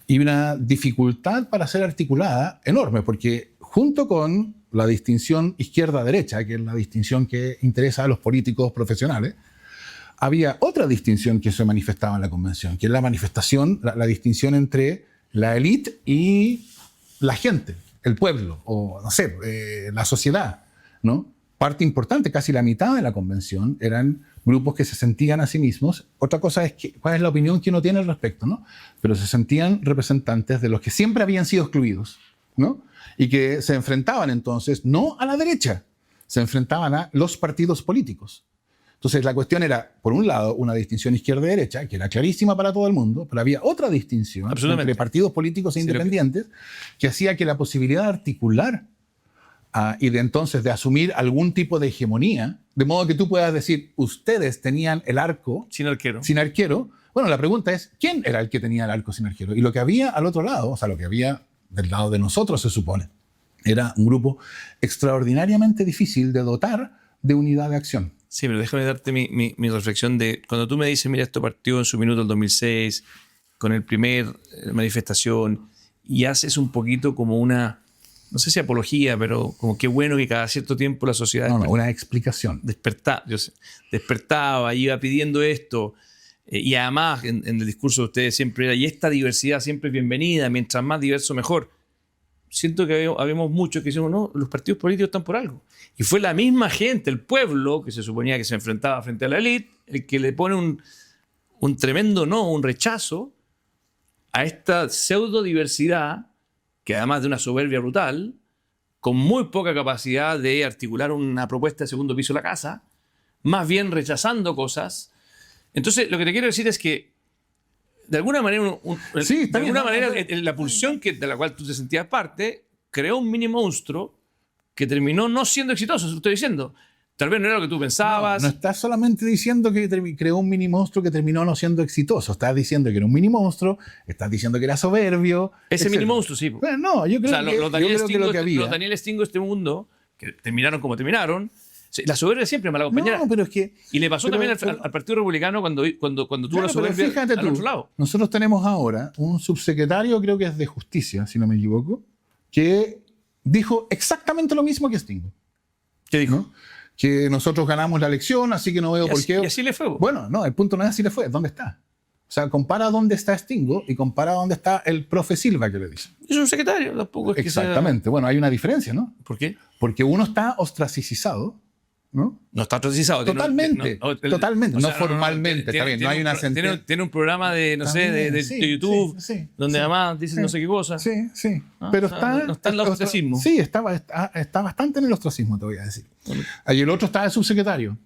Speaker 1: y una dificultad para ser articulada enorme, porque junto con la distinción izquierda-derecha, que es la distinción que interesa a los políticos profesionales, había otra distinción que se manifestaba en la convención, que es la manifestación, la distinción entre la élite y la gente, el pueblo, o no sé, la sociedad, ¿no? Parte importante, casi la mitad de la convención, eran grupos que se sentían a sí mismos. Otra cosa es cuál es la opinión que uno tiene al respecto, ¿no? Pero se sentían representantes de los que siempre habían sido excluidos, ¿no? Y que se enfrentaban entonces no a la derecha, se enfrentaban a los partidos políticos. Entonces la cuestión era, por un lado, una distinción izquierda-derecha, que era clarísima para todo el mundo, pero había otra distinción entre partidos políticos e independientes que hacía que la posibilidad de articular y de entonces de asumir algún tipo de hegemonía, de modo que tú puedas decir, ustedes tenían el arco
Speaker 2: sin arquero.
Speaker 1: Sin arquero. Bueno, la pregunta es, ¿quién era el que tenía el arco sin arquero? Y lo que había al otro lado, o sea, lo que había del lado de nosotros, se supone, era un grupo extraordinariamente difícil de dotar de unidad de acción.
Speaker 2: Sí, pero déjame darte mi reflexión de cuando tú me dices, mira, esto partió en su minuto el 2006, con el primer manifestación, y haces un poquito como una, no sé si apología, pero como qué bueno que cada cierto tiempo la sociedad...
Speaker 1: una explicación.
Speaker 2: Despertaba, iba pidiendo esto, y además en el discurso de ustedes siempre era, y esta diversidad siempre es bienvenida, mientras más diverso mejor. Siento que habíamos muchos que decíamos, no, los partidos políticos están por algo. Y fue la misma gente, el pueblo, que se suponía que se enfrentaba frente a la élite, el que le pone un tremendo no, un rechazo a esta pseudo-diversidad, que además de una soberbia brutal, con muy poca capacidad de articular una propuesta de segundo piso de la casa, más bien rechazando cosas. Entonces, lo que te quiero decir es que de alguna manera, la pulsión de la cual tú te sentías parte creó un mini monstruo que terminó no siendo exitoso, eso estoy diciendo. Tal vez no era lo que tú pensabas.
Speaker 1: No estás solamente diciendo que creó un mini monstruo que terminó no siendo exitoso. Estás diciendo que era un mini monstruo, estás diciendo que era soberbio.
Speaker 2: Ese mini monstruo, sí.
Speaker 1: Bueno, no, yo creo que lo que había.
Speaker 2: Los Daniel Stingo de este mundo, que terminaron como terminaron, la soberbia siempre es mala compañera.
Speaker 1: No, pero es que...
Speaker 2: Y le pasó también al Partido Republicano cuando tuvo la soberbia
Speaker 1: fíjate
Speaker 2: al otro lado.
Speaker 1: Nosotros tenemos ahora un subsecretario, creo que es de Justicia, si no me equivoco, que dijo exactamente lo mismo que Stingo.
Speaker 2: ¿Qué dijo?
Speaker 1: ¿No? Que nosotros ganamos la elección, así que no veo por qué...
Speaker 2: Y así le fue.
Speaker 1: Bueno, no, el punto no es así le fue, ¿dónde está? O sea, compara dónde está Stingo y compara dónde está el profe Silva, que le dicen.
Speaker 2: Es un secretario, tampoco es que
Speaker 1: exactamente. Bueno, hay una diferencia, ¿no?
Speaker 2: ¿Por qué?
Speaker 1: Porque uno está ostracicizado, ¿no?
Speaker 2: No está ostracizado.
Speaker 1: Totalmente. Totalmente. No formalmente, está bien. No hay una
Speaker 2: sentencia. Tiene un programa de, no sé, de YouTube, donde además dicen no sé qué cosa.
Speaker 1: Sí, sí. Pero
Speaker 2: no está en el ostracismo.
Speaker 1: Sí, está bastante en el ostracismo, te voy a decir. Y el otro está de subsecretario.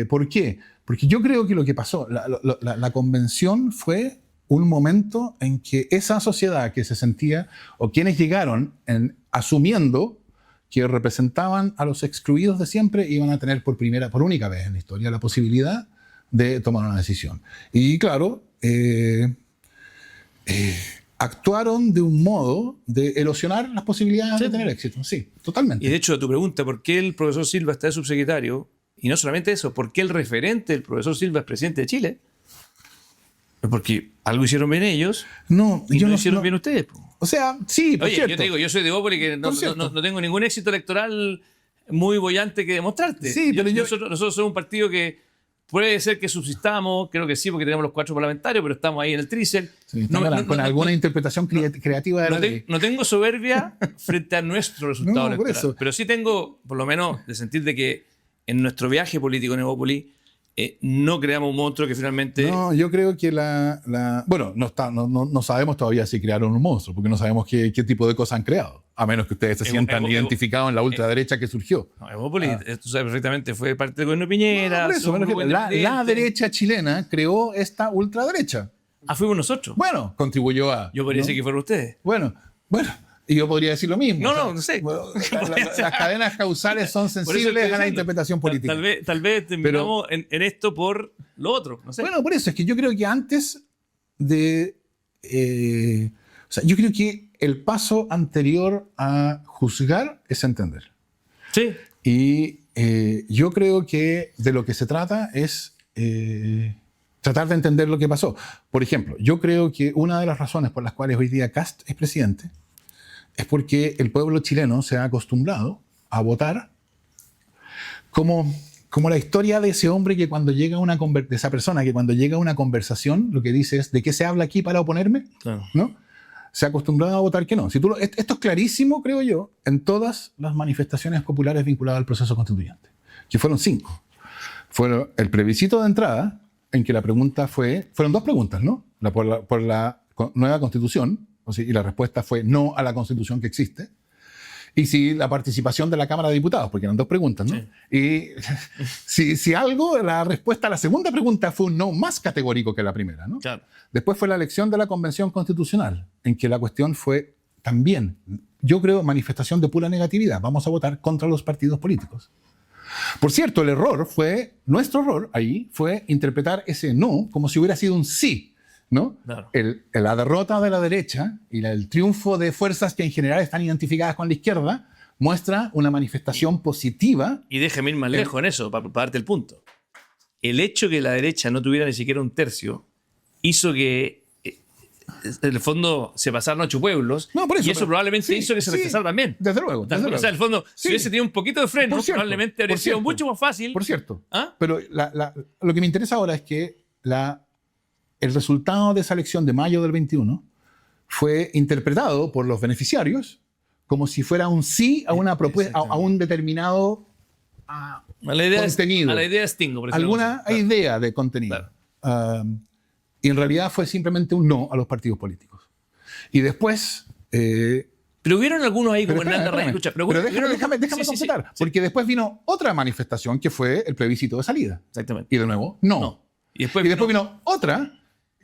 Speaker 1: ¿Por qué? Porque yo creo que lo que pasó, la convención fue un momento en que esa sociedad que se sentía, o quienes llegaron asumiendo que representaban a los excluidos de siempre, iban a tener por única vez en la historia la posibilidad de tomar una decisión. Y claro, actuaron de un modo de erosionar las posibilidades de tener éxito. Sí, totalmente.
Speaker 2: Y de hecho, a tu pregunta, ¿por qué el profesor Silva está de subsecretario? Y no solamente eso, ¿por qué el referente del profesor Silva es presidente de Chile? Porque algo hicieron bien ellos y no hicieron bien ustedes.
Speaker 1: O sea, sí, por cierto.
Speaker 2: Yo te digo, yo soy de Bópoli que no tengo ningún éxito electoral muy bollante que demostrarte.
Speaker 1: Sí, pero
Speaker 2: nosotros somos un partido que puede ser que subsistamos, creo que sí, porque tenemos los 4 parlamentarios, pero estamos ahí en el tríceps.
Speaker 1: Sí, con alguna interpretación creativa de la ley.
Speaker 2: No tengo soberbia frente a nuestro resultado electoral, pero sí tengo, por lo menos, de sentir de que en nuestro viaje político en Evópoli no creamos un monstruo que finalmente...
Speaker 1: No, yo creo que bueno, no sabemos todavía si crearon un monstruo, porque no sabemos qué tipo de cosas han creado. a menos que ustedes se sientan identificados en la ultraderecha que surgió.
Speaker 2: No, Evópolis, tú sabes perfectamente, fue parte del gobierno de Piñera.
Speaker 1: Por eso, la derecha chilena creó esta ultraderecha.
Speaker 2: Fuimos nosotros.
Speaker 1: Bueno, contribuyó a...
Speaker 2: Yo podría decir que fueron ustedes.
Speaker 1: Bueno, y yo podría decir lo mismo.
Speaker 2: No sé.
Speaker 1: Bueno, las cadenas causales son sensibles a la interpretación política.
Speaker 2: Tal vez terminamos en esto por lo otro. No sé.
Speaker 1: Bueno, por eso es que yo creo que antes de... o sea, yo creo que el paso anterior a juzgar es entender.
Speaker 2: Sí.
Speaker 1: Y yo creo que de lo que se trata es tratar de entender lo que pasó. Por ejemplo, yo creo que una de las razones por las cuales hoy día Kast es presidente es porque el pueblo chileno se ha acostumbrado a votar como la historia de ese hombre que cuando llega de esa persona que cuando llega a una conversación lo que dice es ¿de qué se habla aquí para oponerme?
Speaker 2: Claro.
Speaker 1: ¿No? Se ha acostumbrado a votar que no. Esto es clarísimo, creo yo, en todas las manifestaciones populares vinculadas al proceso constituyente, que fueron 5. Fueron el plebiscito de entrada, en que la pregunta fueron 2 preguntas, ¿no? Por la nueva constitución, y la respuesta fue no a la constitución que existe. Y si la participación de la Cámara de Diputados, porque eran 2 preguntas, ¿no? Sí. Y si algo, la respuesta a la segunda pregunta fue un no más categórico que la primera, ¿no?
Speaker 2: Claro.
Speaker 1: Después fue la elección de la Convención Constitucional, en que la cuestión fue también, yo creo, manifestación de pura negatividad. Vamos a votar contra los partidos políticos. Por cierto, nuestro error ahí fue interpretar ese no como si hubiera sido un sí, ¿no? Claro. La derrota de la derecha y el triunfo de fuerzas que en general están identificadas con la izquierda muestra una manifestación positiva.
Speaker 2: Y déjeme ir más lejos en eso, para darte el punto. El hecho que la derecha no tuviera ni siquiera un tercio hizo que en el fondo se pasaron 8 pueblos y eso probablemente hizo que se rechazara también.
Speaker 1: Desde luego.
Speaker 2: O sea, en el fondo, si hubiese tenido un poquito de freno, probablemente habría sido mucho más fácil.
Speaker 1: Por cierto. Pero lo que me interesa ahora es que el resultado de esa elección de mayo del 21 fue interpretado por los beneficiarios como si fuera un sí a una propuesta, a un determinado contenido.
Speaker 2: A la idea de Stingo.
Speaker 1: Alguna idea de contenido. Claro. Y en realidad fue simplemente un no a los partidos políticos. Y después...
Speaker 2: pero hubieron algunos ahí como Hernán Larraín.
Speaker 1: Pero déjame completar. Porque después vino otra manifestación que fue el plebiscito de salida.
Speaker 2: Exactamente.
Speaker 1: Y de nuevo, no.
Speaker 2: Y después vino otra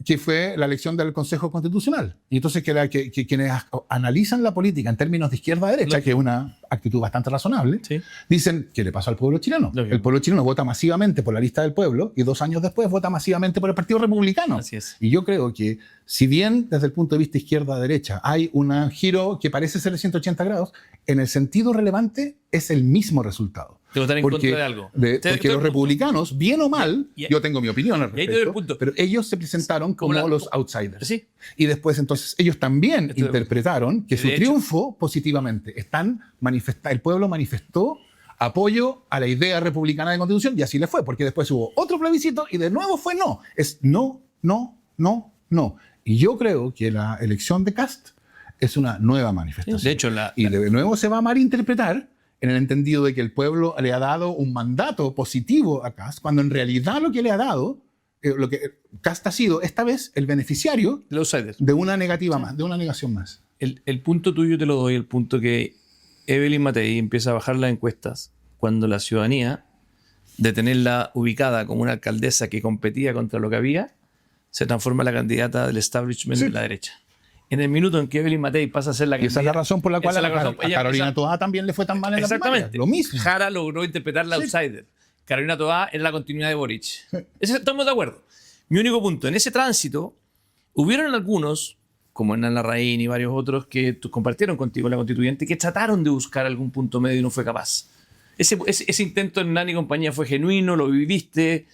Speaker 1: que fue la elección del Consejo Constitucional. Y entonces quienes analizan la política en términos de izquierda a derecha, que es una actitud bastante razonable, dicen, ¿qué le pasó al pueblo chileno? El pueblo chileno vota masivamente por la lista del pueblo y 2 años después vota masivamente por el Partido Republicano.
Speaker 2: Así es.
Speaker 1: Y yo creo que, si bien desde el punto de vista izquierda a derecha hay un giro que parece ser de 180 grados, en el sentido relevante es el mismo resultado.
Speaker 2: De votar en contra de algo.
Speaker 1: Porque los republicanos, bien o mal, yo tengo mi opinión al respecto, pero ellos se presentaron como los outsiders.
Speaker 2: Sí.
Speaker 1: Y después entonces ellos también interpretaron que su triunfo positivamente. El pueblo manifestó apoyo a la idea republicana de constitución y así le fue, porque después hubo otro plebiscito y de nuevo fue no. Es no, no, no, no. Y yo creo que la elección de Kast es una nueva manifestación.
Speaker 2: De hecho,
Speaker 1: de nuevo se va a malinterpretar en el entendido de que el pueblo le ha dado un mandato positivo a Kast, cuando en realidad lo que le ha dado, lo que Kast ha sido esta vez el beneficiario de una negativa más, de una negación más.
Speaker 2: El punto tuyo te lo doy, el punto que Evelyn Matei empieza a bajar las encuestas cuando la ciudadanía, de tenerla ubicada como una alcaldesa que competía contra lo que había, se transforma en la candidata del establishment de la derecha. En el minuto en que Evelyn Matei pasa a ser la candidata...
Speaker 1: Esa es la razón por la cual a Carolina Toá también le fue tan mal en la primaria.
Speaker 2: Exactamente.
Speaker 1: Lo mismo.
Speaker 2: Jara logró interpretar la outsider. Carolina Toá era la continuidad de Boric. Estamos de acuerdo. Mi único punto, en ese tránsito, hubieron algunos, como Hernán Larraín y varios otros, que compartieron contigo la constituyente, que trataron de buscar algún punto medio y no fue capaz. Ese intento en Hernán y compañía fue genuino, lo viviste...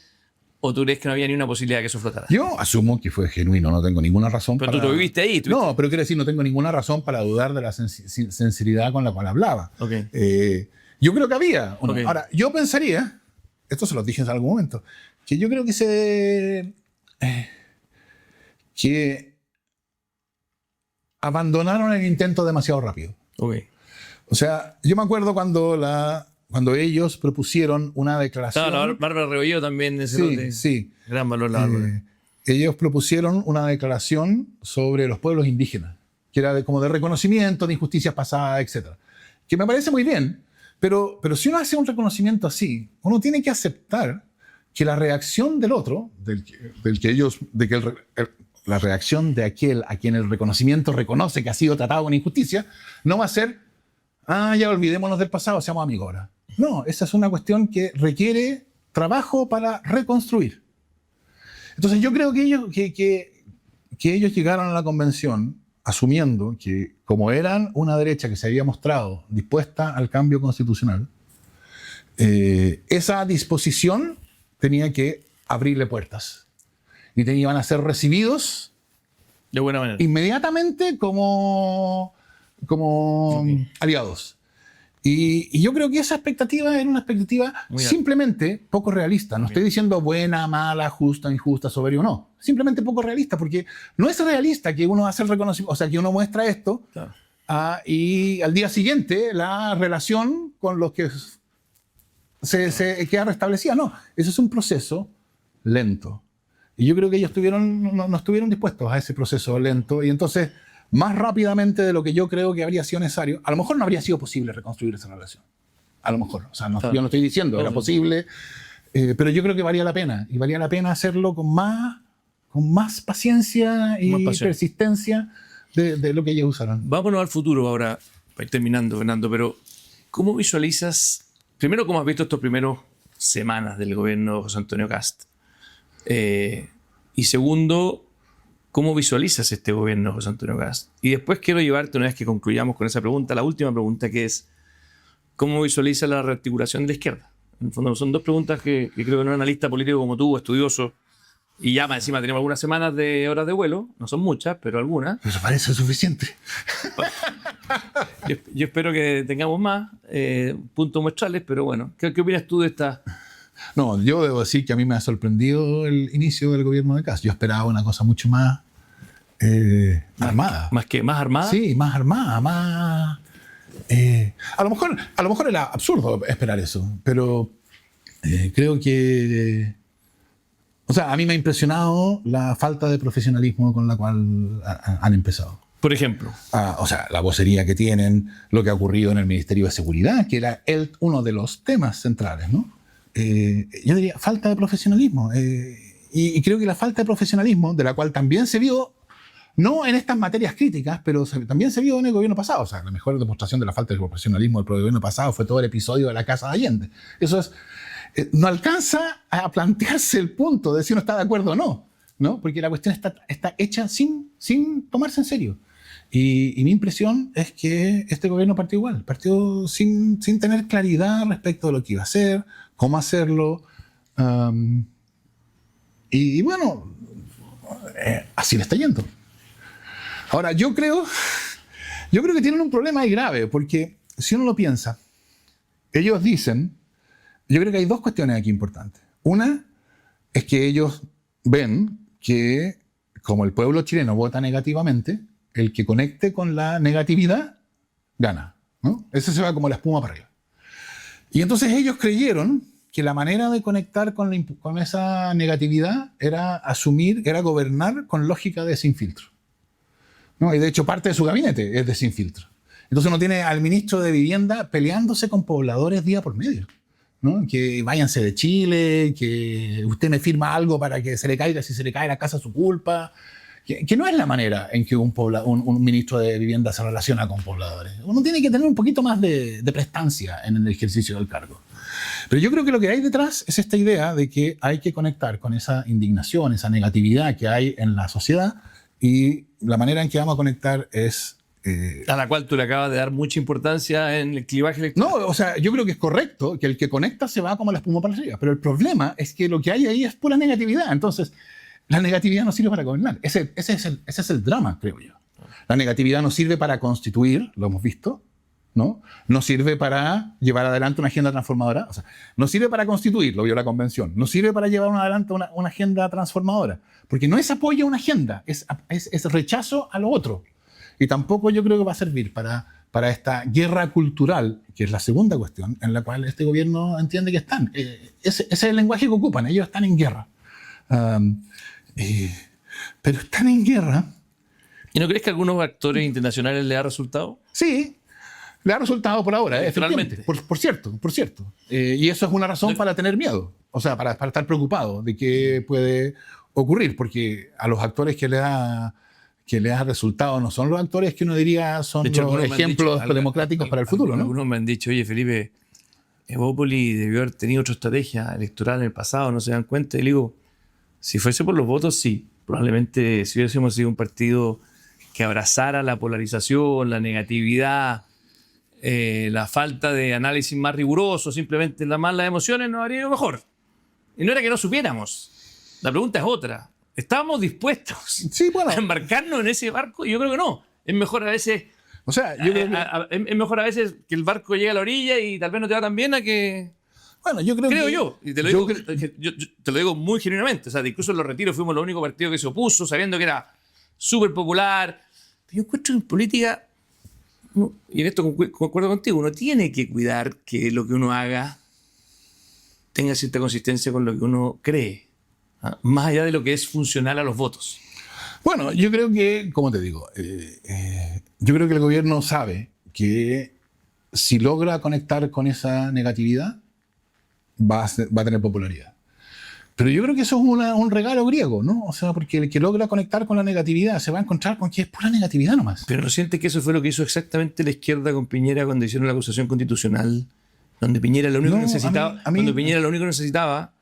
Speaker 2: ¿O tú crees que no había ni una posibilidad de que eso flotara?
Speaker 1: Yo asumo que fue genuino, no tengo ninguna razón
Speaker 2: pero tú lo viviste ahí.
Speaker 1: No, pero quiero decir, no tengo ninguna razón para dudar de la sinceridad con la cual hablaba.
Speaker 2: Okay.
Speaker 1: Yo creo que había.
Speaker 2: Okay.
Speaker 1: Ahora, yo pensaría, esto se lo dije en algún momento, que yo creo que abandonaron el intento demasiado rápido.
Speaker 2: Okay.
Speaker 1: O sea, yo me acuerdo cuando ellos propusieron una declaración...
Speaker 2: Claro, Bárbara Rebolledo también.
Speaker 1: Sí.
Speaker 2: Gran valor la Bárbara.
Speaker 1: Ellos propusieron una declaración sobre los pueblos indígenas. que era como de reconocimiento de injusticias pasadas, etc. Que me parece muy bien, pero si uno hace un reconocimiento así, uno tiene que aceptar que la reacción del otro, la reacción de aquel a quien el reconocimiento reconoce que ha sido tratado con injusticia, no va a ser, ya olvidémonos del pasado, seamos amigos ahora. No, esa es una cuestión que requiere trabajo para reconstruir. Entonces yo creo que ellos llegaron a la convención asumiendo que como eran una derecha que se había mostrado dispuesta al cambio constitucional, esa disposición tenía que abrirle puertas y iban a ser recibidos
Speaker 2: de buena manera
Speaker 1: inmediatamente como aliados. Y yo creo que esa expectativa era una expectativa simplemente poco realista. No estoy diciendo buena, mala, justa, injusta, soberbio, no. Simplemente poco realista, porque no es realista que uno hace el reconocimiento, o sea, que uno muestra esto, claro, y al día siguiente la relación con los que se queda restablecida. No, eso es un proceso lento. Y yo creo que ellos no estuvieron dispuestos a ese proceso lento, y entonces, más rápidamente de lo que yo creo que habría sido necesario, a lo mejor no habría sido posible reconstruir esa relación. A lo mejor. O sea, claro, yo no estoy diciendo, era posible, pero yo creo que valía la pena. Y valía la pena hacerlo con más paciencia y persistencia de lo que ellos usaron.
Speaker 2: Vámonos al futuro ahora, para ir terminando, Fernando, pero ¿cómo visualizas, primero, cómo has visto estos primeros semanas del gobierno de José Antonio Kast? Y segundo, ¿cómo visualizas este gobierno de José Antonio Kast? Y después quiero llevarte, una vez que concluyamos con esa pregunta, la última pregunta, que es ¿cómo visualizas la rearticulación de la izquierda? En el fondo son dos preguntas que creo que un analista político como tú, estudioso, y ya más encima tenemos algunas semanas de horas de vuelo, no son muchas, pero algunas.
Speaker 1: Eso parece suficiente.
Speaker 2: Yo espero que tengamos más puntos muestrales, pero bueno, ¿qué opinas tú de esta?
Speaker 1: No, yo debo decir que a mí me ha sorprendido el inicio del gobierno de Kast. Yo esperaba una cosa mucho más armada.
Speaker 2: ¿Más armada?
Speaker 1: Sí, más armada, más... a lo mejor era absurdo esperar eso, pero creo que... o sea, a mí me ha impresionado la falta de profesionalismo con la cual han empezado.
Speaker 2: Por ejemplo.
Speaker 1: O sea, la vocería que tienen, lo que ha ocurrido en el Ministerio de Seguridad, que era uno de los temas centrales, ¿no? Yo diría falta de profesionalismo. Y creo que la falta de profesionalismo, de la cual también se vio, no en estas materias críticas, pero también se vio en el gobierno pasado. O sea, la mejor demostración de la falta de profesionalismo del gobierno pasado fue todo el episodio de la Casa de Allende. Eso es, no alcanza a plantearse el punto de si uno está de acuerdo o no, porque la cuestión está hecha sin tomarse en serio. Y mi impresión es que este gobierno partió igual, partió sin tener claridad respecto de lo que iba a hacer, cómo hacerlo. Y bueno, así le está yendo. Ahora, yo creo que tienen un problema ahí grave, porque si uno lo piensa, ellos dicen, yo creo que hay dos cuestiones aquí importantes. Una es que ellos ven que, como el pueblo chileno vota negativamente, el que conecte con la negatividad gana, ¿no? Eso se va como la espuma para arriba. Y entonces ellos creyeron que la manera de conectar con esa negatividad era gobernar con lógica de sin filtro, ¿no? Y de hecho parte de su gabinete es de sin filtro. Entonces uno tiene al ministro de Vivienda peleándose con pobladores día por medio, ¿no? Que váyanse de Chile, que usted me firma algo para que se le caiga, si se le cae la casa su culpa. Que no es la manera en que un ministro de Vivienda se relaciona con pobladores. Uno tiene que tener un poquito más de prestancia en el ejercicio del cargo. Pero yo creo que lo que hay detrás es esta idea de que hay que conectar con esa indignación, esa negatividad que hay en la sociedad, y la manera en que vamos a conectar es...
Speaker 2: a la cual tú le acabas de dar mucha importancia en el clivaje electoral.
Speaker 1: No, o sea, yo creo que es correcto que el que conecta se va como la espuma para arriba, pero el problema es que lo que hay ahí es pura negatividad. Entonces, la negatividad no sirve para gobernar. Ese es el drama, creo yo. La negatividad no sirve para constituir, lo hemos visto, ¿no? No sirve para llevar adelante una agenda transformadora. O sea, no sirve para constituir, lo vio la convención. No sirve para llevar adelante una agenda transformadora. Porque no es apoyo a una agenda, es rechazo a lo otro. Y tampoco yo creo que va a servir para esta guerra cultural, que es la segunda cuestión, en la cual este gobierno entiende que están. Ese es el lenguaje que ocupan, ellos están en guerra. Pero están en guerra
Speaker 2: ¿Y no crees que a algunos actores internacionales le ha resultado?
Speaker 1: Sí, le ha resultado por ahora, efectivamente. Por cierto. Y eso es una razón para tener miedo, o sea, para estar preocupado de qué puede ocurrir, porque a los actores que le ha resultado no son los actores que uno diría son los ejemplos democráticos para el futuro, ¿no?
Speaker 2: Algunos me han dicho, oye, Felipe, Evópoli debió haber tenido otra estrategia electoral en el pasado, no se dan cuenta. Y le digo, si fuese por los votos, sí. Probablemente si hubiésemos sido un partido que abrazara la polarización, la negatividad, la falta de análisis más riguroso, simplemente las malas emociones, nos habría ido mejor. Y no era que no supiéramos. La pregunta es otra. ¿Estábamos dispuestos a embarcarnos en ese barco? Yo creo que no. Es mejor a veces...
Speaker 1: O sea,
Speaker 2: es mejor a veces que el barco llegue a la orilla y tal vez no te va tan bien a que...
Speaker 1: Bueno, yo creo
Speaker 2: yo. Y te lo digo muy genuinamente. O sea, incluso en los retiros fuimos el único partido que se opuso, sabiendo que era súper popular. Pero yo encuentro en política, y en esto concuerdo contigo, uno tiene que cuidar que lo que uno haga tenga cierta consistencia con lo que uno cree, más allá de lo que es funcional a los votos.
Speaker 1: Bueno, yo creo que, como te digo, yo creo que el gobierno sabe que si logra conectar con esa negatividad, va a tener popularidad. Pero yo creo que eso es un regalo griego, ¿no? O sea, porque el que logra conectar con la negatividad se va a encontrar con que es pura negatividad nomás.
Speaker 2: Pero ¿no sientes que eso fue lo que hizo exactamente la izquierda con Piñera cuando hicieron la acusación constitucional? Donde Piñera lo único que necesitaba, cuando Piñera lo único que necesitaba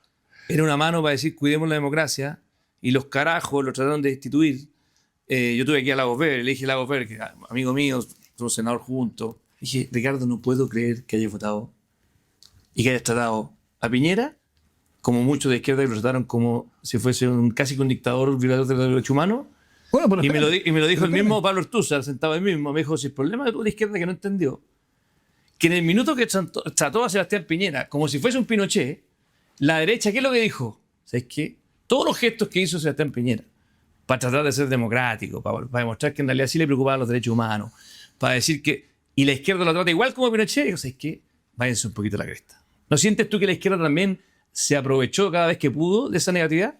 Speaker 2: era una mano para decir cuidemos la democracia, y los carajos lo trataron de destituir. Yo tuve aquí a Lagos Weber, le dije a Lagos Weber, que amigo mío, somos senador juntos. Dije, Ricardo, no puedo creer que hayas votado y que hayas tratado a Piñera como muchos de izquierda que lo trataron como si fuese casi un dictador violador de los derechos humanos. Bueno, pero y me lo dijo el mismo Pablo Ortúzar, sentado ahí mismo. Me dijo, si el problema de toda la izquierda que no entendió, que en el minuto que trató a Sebastián Piñera como si fuese un Pinochet, la derecha, ¿qué es lo que dijo? ¿Sabes qué? Todos los gestos que hizo Sebastián Piñera para tratar de ser democrático, para demostrar que en realidad sí le preocupaban los derechos humanos, para decir que... Y la izquierda lo trata igual como Pinochet. Digo, ¿sabes qué? Váyanse un poquito a la cresta. ¿No sientes tú que la izquierda también se aprovechó cada vez que pudo de esa negatividad?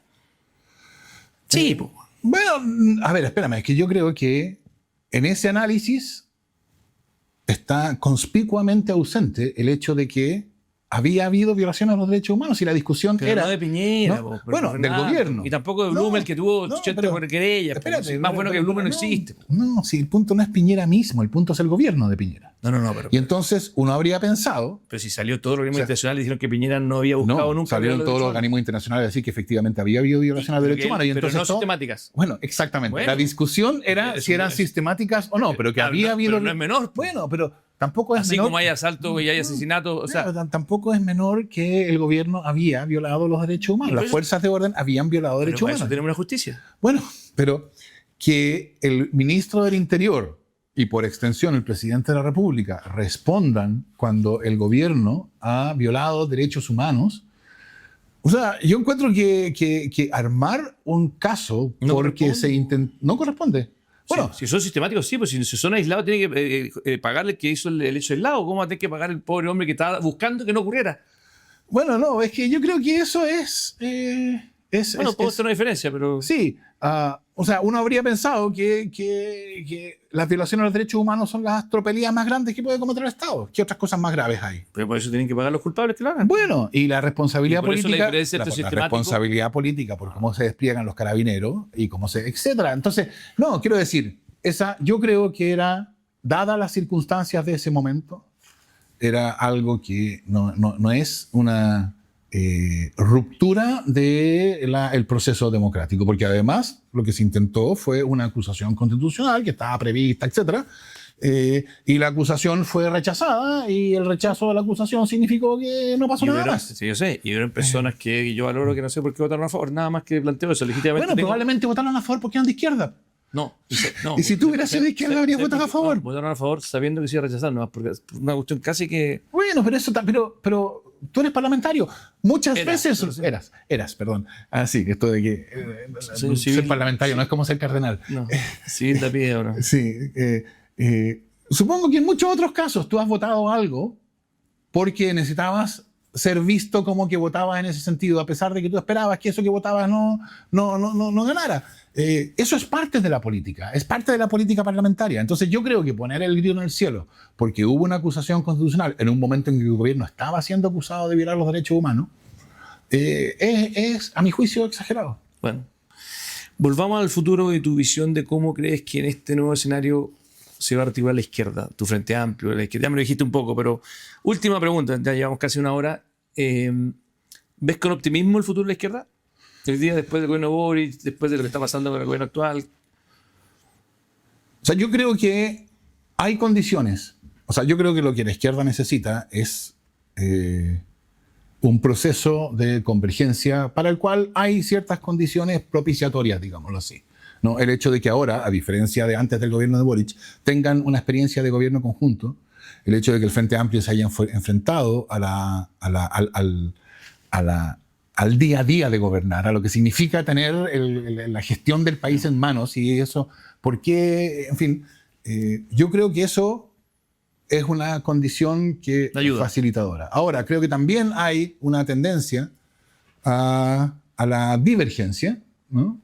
Speaker 2: Sí, pues.
Speaker 1: Bueno, a ver, espérame, es que yo creo que en ese análisis está conspicuamente ausente el hecho de que había habido violaciones a los derechos humanos y la discusión
Speaker 2: pero
Speaker 1: era...
Speaker 2: no de Piñera,
Speaker 1: ¿no? Bueno, del gobierno.
Speaker 2: Y tampoco de Blumel, que tuvo 80 por querellas. Espérate, más bueno que Blumel no existe.
Speaker 1: No, si el punto no es Piñera mismo, el punto es el gobierno de Piñera.
Speaker 2: No.
Speaker 1: Y entonces uno habría pensado...
Speaker 2: Pero si salió todo el organismo internacional y dijeron que Piñera no había buscado nunca...
Speaker 1: salieron todos los organismos internacionales a decir que efectivamente había habido violaciones a derechos humanos. Y entonces
Speaker 2: pero no sistemáticas.
Speaker 1: Bueno, exactamente. La discusión era si eran sistemáticas o no, pero que había habido...
Speaker 2: Pero no es menor.
Speaker 1: Bueno, pero... Tampoco es
Speaker 2: así
Speaker 1: menor,
Speaker 2: como hay asalto y hay asesinato. O sea,
Speaker 1: tampoco es menor que el gobierno había violado los derechos humanos. Las fuerzas de orden habían violado derechos humanos.
Speaker 2: Eso tenemos una justicia.
Speaker 1: Bueno, pero que el ministro del Interior y por extensión el presidente de la República respondan cuando el gobierno ha violado derechos humanos. O sea, yo encuentro que armar un caso porque se intentó... No corresponde.
Speaker 2: Bueno, si son sistemáticos, sí, pues si son aislados, tiene que pagarle el que hizo el hecho aislado. ¿Cómo va a tener que pagar el pobre hombre que estaba buscando que no ocurriera?
Speaker 1: Bueno, no, es que yo creo que eso es...
Speaker 2: puede ser una diferencia, pero...
Speaker 1: Sí, o sea, uno habría pensado que las violaciones a los derechos humanos son las tropelías más grandes que puede cometer el Estado. ¿Qué otras cosas más graves hay?
Speaker 2: Pero por eso tienen que pagar los culpables que lo hagan.
Speaker 1: Bueno, y la responsabilidad política...
Speaker 2: La
Speaker 1: responsabilidad política por cómo se despliegan los carabineros y cómo se... etcétera. Entonces, no, quiero decir, yo creo que era, dadas las circunstancias de ese momento, era algo que no es una... ruptura del proceso democrático, porque además lo que se intentó fue una acusación constitucional que estaba prevista, etc. Y la acusación fue rechazada y el rechazo de la acusación significó que no pasó nada más.
Speaker 2: Sí, yo sé. Y hubieron personas que yo valoro que no sé por qué votaron a favor, nada más que planteo eso legítimamente.
Speaker 1: Bueno, probablemente votaron a favor porque eran de izquierda.
Speaker 2: No.
Speaker 1: Y si tú hubieras sido de izquierda, habrías votado a favor.
Speaker 2: No, votaron a favor sabiendo que se iba a rechazar, no, porque es una cuestión casi que...
Speaker 1: Bueno, pero tú eres parlamentario. Muchas veces... Eras, perdón. Sí, esto de que ser parlamentario no es como ser cardenal.
Speaker 2: No, civil de pie ahora.
Speaker 1: Sí. Supongo que en muchos otros casos tú has votado algo porque necesitabas ser visto como que votabas en ese sentido, a pesar de que tú esperabas que eso que votabas no ganara. Eso es parte de la política, es parte de la política parlamentaria. Entonces yo creo que poner el grito en el cielo porque hubo una acusación constitucional en un momento en que el gobierno estaba siendo acusado de violar los derechos humanos, es, a mi juicio, exagerado.
Speaker 2: Bueno, volvamos al futuro y tu visión de cómo crees que en este nuevo escenario se va a articular la izquierda, tu Frente Amplio, la izquierda. Ya me lo dijiste un poco, pero última pregunta, ya llevamos casi una hora. ¿Ves con optimismo el futuro de la izquierda? El día después del gobierno Boric, después de lo que está pasando con el gobierno actual.
Speaker 1: O sea, yo creo que hay condiciones. O sea, yo creo que lo que la izquierda necesita es un proceso de convergencia para el cual hay ciertas condiciones propiciatorias, digámoslo así. ¿No? El hecho de que ahora, a diferencia de antes del gobierno de Boric, tengan una experiencia de gobierno conjunto, el hecho de que el Frente Amplio se haya enfrentado al día a día de gobernar, a lo que significa tener la gestión del país en manos y eso, porque, en fin, yo creo que eso es una condición que es facilitadora. Ahora, creo que también hay una tendencia a la divergencia, ¿no?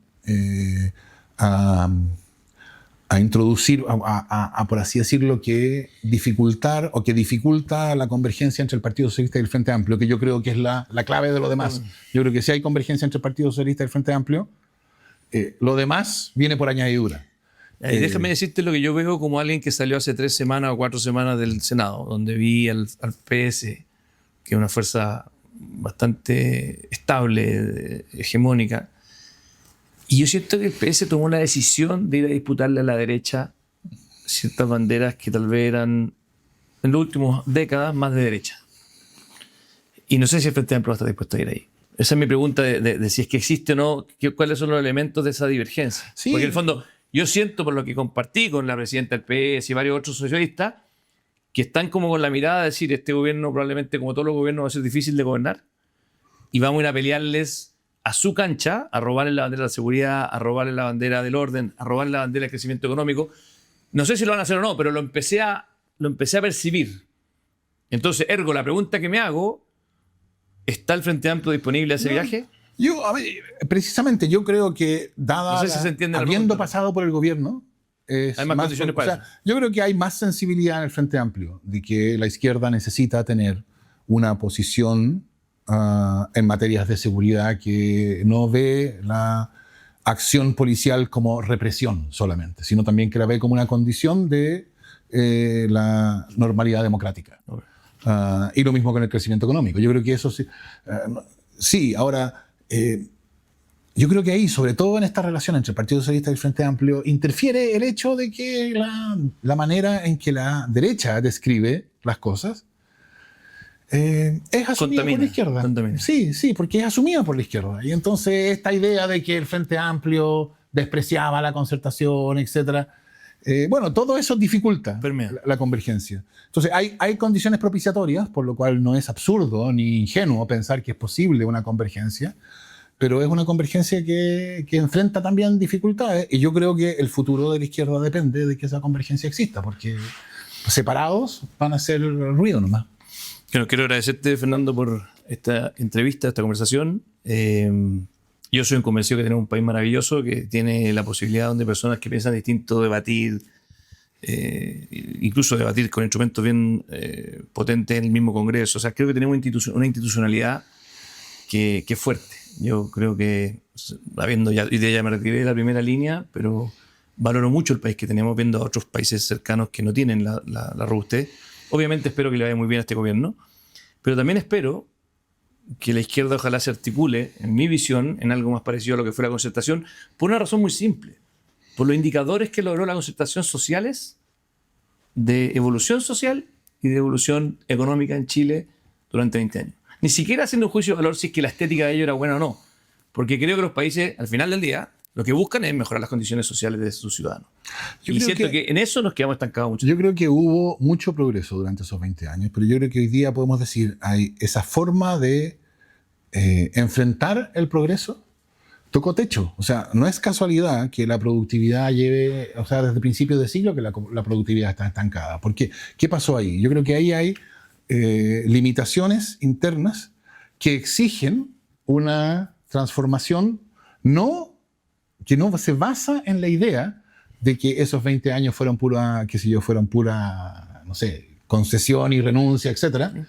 Speaker 1: A introducir, por así decirlo, que dificultar o que dificulta la convergencia entre el Partido Socialista y el Frente Amplio, que yo creo que es la clave de lo demás. Yo creo que si hay convergencia entre el Partido Socialista y el Frente Amplio, lo demás viene por añadidura.
Speaker 2: Déjame decirte lo que yo veo como alguien que salió hace 3 semanas o 4 semanas del Senado, donde vi al PS, que es una fuerza bastante estable, hegemónica. Y yo siento que el PS tomó la decisión de ir a disputarle a la derecha ciertas banderas que tal vez eran, en las últimas décadas, más de derecha. Y no sé si el Frente Amplio está dispuesto a ir ahí. Esa es mi pregunta de si es que existe o no, cuáles son los elementos de esa divergencia. Sí. Porque en el fondo, yo siento, por lo que compartí con la presidenta del PS y varios otros socialistas, que están como con la mirada de decir, este gobierno probablemente, como todos los gobiernos, va a ser difícil de gobernar y vamos a ir a pelearles a su cancha, a robarle la bandera de la seguridad, a robarle la bandera del orden, a robarle la bandera del crecimiento económico. No sé si lo van a hacer o no, pero lo empecé a percibir. Entonces, ergo, la pregunta que me hago, ¿está el Frente Amplio disponible a ese viaje?
Speaker 1: Precisamente, yo creo que, dada,
Speaker 2: no sé si se entiende
Speaker 1: habiendo pasado por el gobierno,
Speaker 2: hay más condiciones para eso.
Speaker 1: Yo creo que hay más sensibilidad en el Frente Amplio, de que la izquierda necesita tener una posición en materias de seguridad que no ve la acción policial como represión solamente, sino también que la ve como una condición de la normalidad democrática. Okay. Y lo mismo con el crecimiento económico. Yo creo que eso sí. Sí, ahora, yo creo que ahí, sobre todo en esta relación entre el Partido Socialista y el Frente Amplio, interfiere el hecho de que la manera en que la derecha describe las cosas es asumida por la izquierda. Sí, porque es asumida por la izquierda. Y entonces esta idea de que el Frente Amplio despreciaba la concertación, etc. Bueno, todo eso dificulta la convergencia. Entonces hay condiciones propiciatorias, por lo cual no es absurdo ni ingenuo pensar que es posible una convergencia, pero es una convergencia que enfrenta también dificultades, y yo creo que el futuro de la izquierda depende de que esa convergencia exista, porque separados van a hacer ruido nomás.
Speaker 2: Bueno, quiero agradecerte, Fernando, por esta entrevista, esta conversación. Yo soy un convencido que tenemos un país maravilloso, que tiene la posibilidad donde personas que piensan distinto debatir, incluso debatir con instrumentos bien potentes en el mismo Congreso. O sea, creo que tenemos una institucionalidad que es fuerte. Yo creo que, habiendo ya, y de ya me retiré de la primera línea, pero valoro mucho el país que tenemos, viendo a otros países cercanos que no tienen la robustez. Obviamente espero que le vaya muy bien a este gobierno, pero también espero que la izquierda ojalá se articule, en mi visión, en algo más parecido a lo que fue la concertación, por una razón muy simple. Por los indicadores que logró la concertación sociales, de evolución social y de evolución económica en Chile durante 20 años. Ni siquiera haciendo un juicio de valor si es que la estética de ello era buena o no, porque creo que los países, al final del día, lo que buscan es mejorar las condiciones sociales de sus ciudadanos. Y siento que en eso nos quedamos estancados mucho.
Speaker 1: Yo creo que hubo mucho progreso durante esos 20 años, pero yo creo que hoy día podemos decir, hay esa forma de enfrentar el progreso, tocó techo. O sea, no es casualidad que la productividad lleve, o sea, desde principios de siglo que la productividad está estancada. ¿Por qué? ¿Qué pasó ahí? Yo creo que ahí hay limitaciones internas que exigen una transformación que no se basa en la idea de que esos 20 años fueron pura, no sé, concesión y renuncia, etcétera,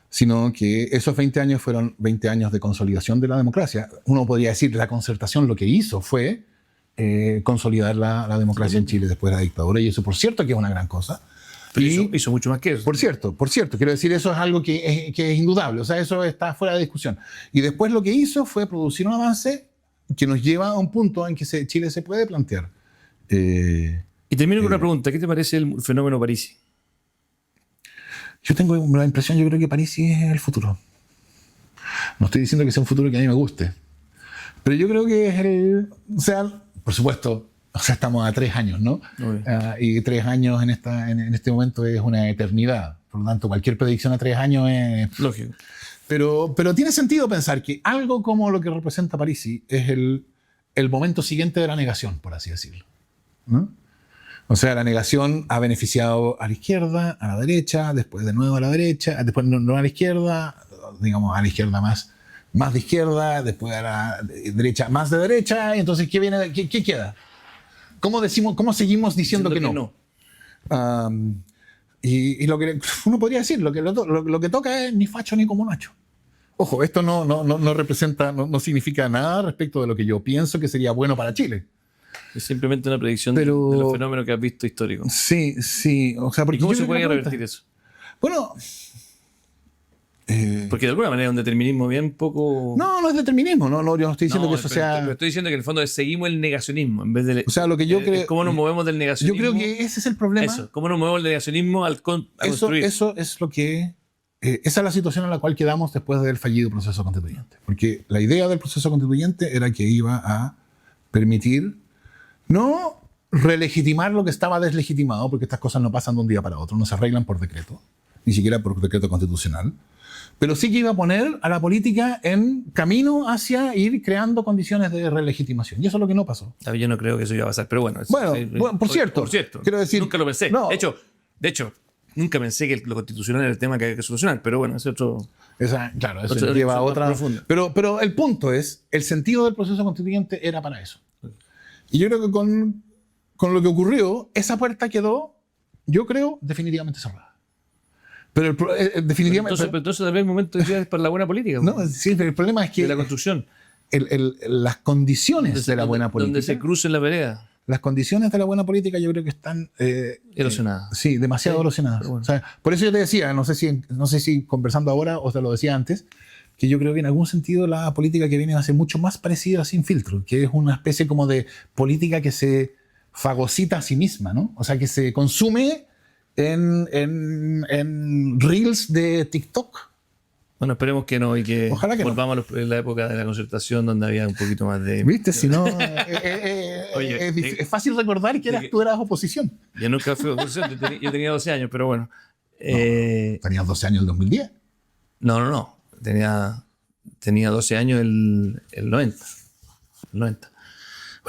Speaker 1: sino que esos 20 años fueron 20 años de consolidación de la democracia. Uno podría decir, la Concertación lo que hizo fue consolidar la democracia en Chile después de la dictadura, y eso por cierto que es una gran cosa.
Speaker 2: Pero hizo mucho más que eso.
Speaker 1: Por cierto, quiero decir, eso es algo que es indudable, o sea, eso está fuera de discusión. Y después lo que hizo fue producir un avance que nos lleva a un punto en que Chile se puede plantear.
Speaker 2: Y termino con una pregunta, ¿qué te parece el fenómeno Parisi?
Speaker 1: Yo tengo la impresión, yo creo que Parisi es el futuro. No estoy diciendo que sea un futuro que a mí me guste, pero yo creo que es o sea, por supuesto, o sea, estamos a 3 años, ¿no? Y 3 años en este momento es una eternidad. Por lo tanto, cualquier predicción a 3 años es
Speaker 2: lógico.
Speaker 1: Pero tiene sentido pensar que algo como lo que representa Parisi es el momento siguiente de la negación, por así decirlo, ¿no? O sea, la negación ha beneficiado a la izquierda, a la derecha, después de nuevo a la derecha, después no a la izquierda, digamos a la izquierda más de izquierda, después a la derecha más de derecha, y entonces ¿qué queda? ¿Cómo seguimos diciendo que no? Y lo que uno podría decir, lo que toca es ni facho ni comunacho. Ojo, esto no representa, no significa nada respecto de lo que yo pienso que sería bueno para Chile.
Speaker 2: Es simplemente una predicción de los fenómenos que has visto históricos.
Speaker 1: Sí. O sea,
Speaker 2: ¿Y cómo se puede revertir eso?
Speaker 1: Bueno,
Speaker 2: porque de alguna manera es un determinismo bien poco...
Speaker 1: No es determinismo. Yo no estoy diciendo que eso sea...
Speaker 2: Pero estoy diciendo que en el fondo seguimos el negacionismo en vez de...
Speaker 1: O sea, lo que yo creo...
Speaker 2: ¿Cómo nos movemos del negacionismo?
Speaker 1: Yo creo que ese es el problema.
Speaker 2: Eso, ¿cómo nos movemos del negacionismo a construir?
Speaker 1: Eso es lo que... esa es la situación en la cual quedamos después del fallido proceso constituyente. Porque la idea del proceso constituyente era que iba a permitir no relegitimar lo que estaba deslegitimado, porque estas cosas no pasan de un día para otro, no se arreglan por decreto, ni siquiera por decreto constitucional, pero sí que iba a poner a la política en camino hacia ir creando condiciones de relegitimación. Y eso es lo que no pasó.
Speaker 2: Yo no creo que eso iba a pasar, pero bueno.
Speaker 1: Por cierto, quiero decir...
Speaker 2: Nunca lo pensé.
Speaker 1: No,
Speaker 2: de hecho, nunca pensé que lo constitucional era el tema que había que solucionar, pero bueno, ese otro...
Speaker 1: Claro, eso lleva a otra... Pero el punto es, el sentido del proceso constituyente era para eso. Y yo creo que con lo que ocurrió, esa puerta quedó, yo creo, definitivamente cerrada. Pero definitivamente...
Speaker 2: Entonces tal vez el momento es para la buena política.
Speaker 1: No, sí, pero el problema es que...
Speaker 2: De la construcción.
Speaker 1: Las condiciones de la buena política...
Speaker 2: Donde se crucen la vereda.
Speaker 1: Las condiciones de la buena política yo creo que están...
Speaker 2: erosionadas.
Speaker 1: Sí, demasiado erosionadas. Bueno. O sea, por eso yo te decía, no sé si conversando ahora o te lo decía antes, que yo creo que en algún sentido la política que viene va a ser mucho más parecida a Sin Filtro, que es una especie como de política que se fagocita a sí misma, ¿no? O sea, que se consume en reels de TikTok.
Speaker 2: Bueno, esperemos que no y que
Speaker 1: volvamos
Speaker 2: a la época de la Concertación donde había un poquito más de...
Speaker 1: ¿Viste? Si no, es fácil recordar que tú eras oposición.
Speaker 2: Yo nunca fui oposición, yo tenía 12 años, pero bueno.
Speaker 1: ¿Tenías 12 años en el 2010?
Speaker 2: No. Tenía 12 años el 90. Bueno,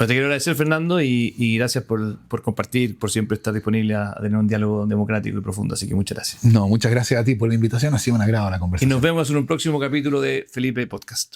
Speaker 2: te quiero agradecer, Fernando, y gracias por compartir, por siempre estar disponible a tener un diálogo democrático y profundo. Así que muchas gracias.
Speaker 1: No, muchas gracias a ti por la invitación. Ha sido un agrado la conversación.
Speaker 2: Y nos vemos en un próximo capítulo de Felipe Podcast.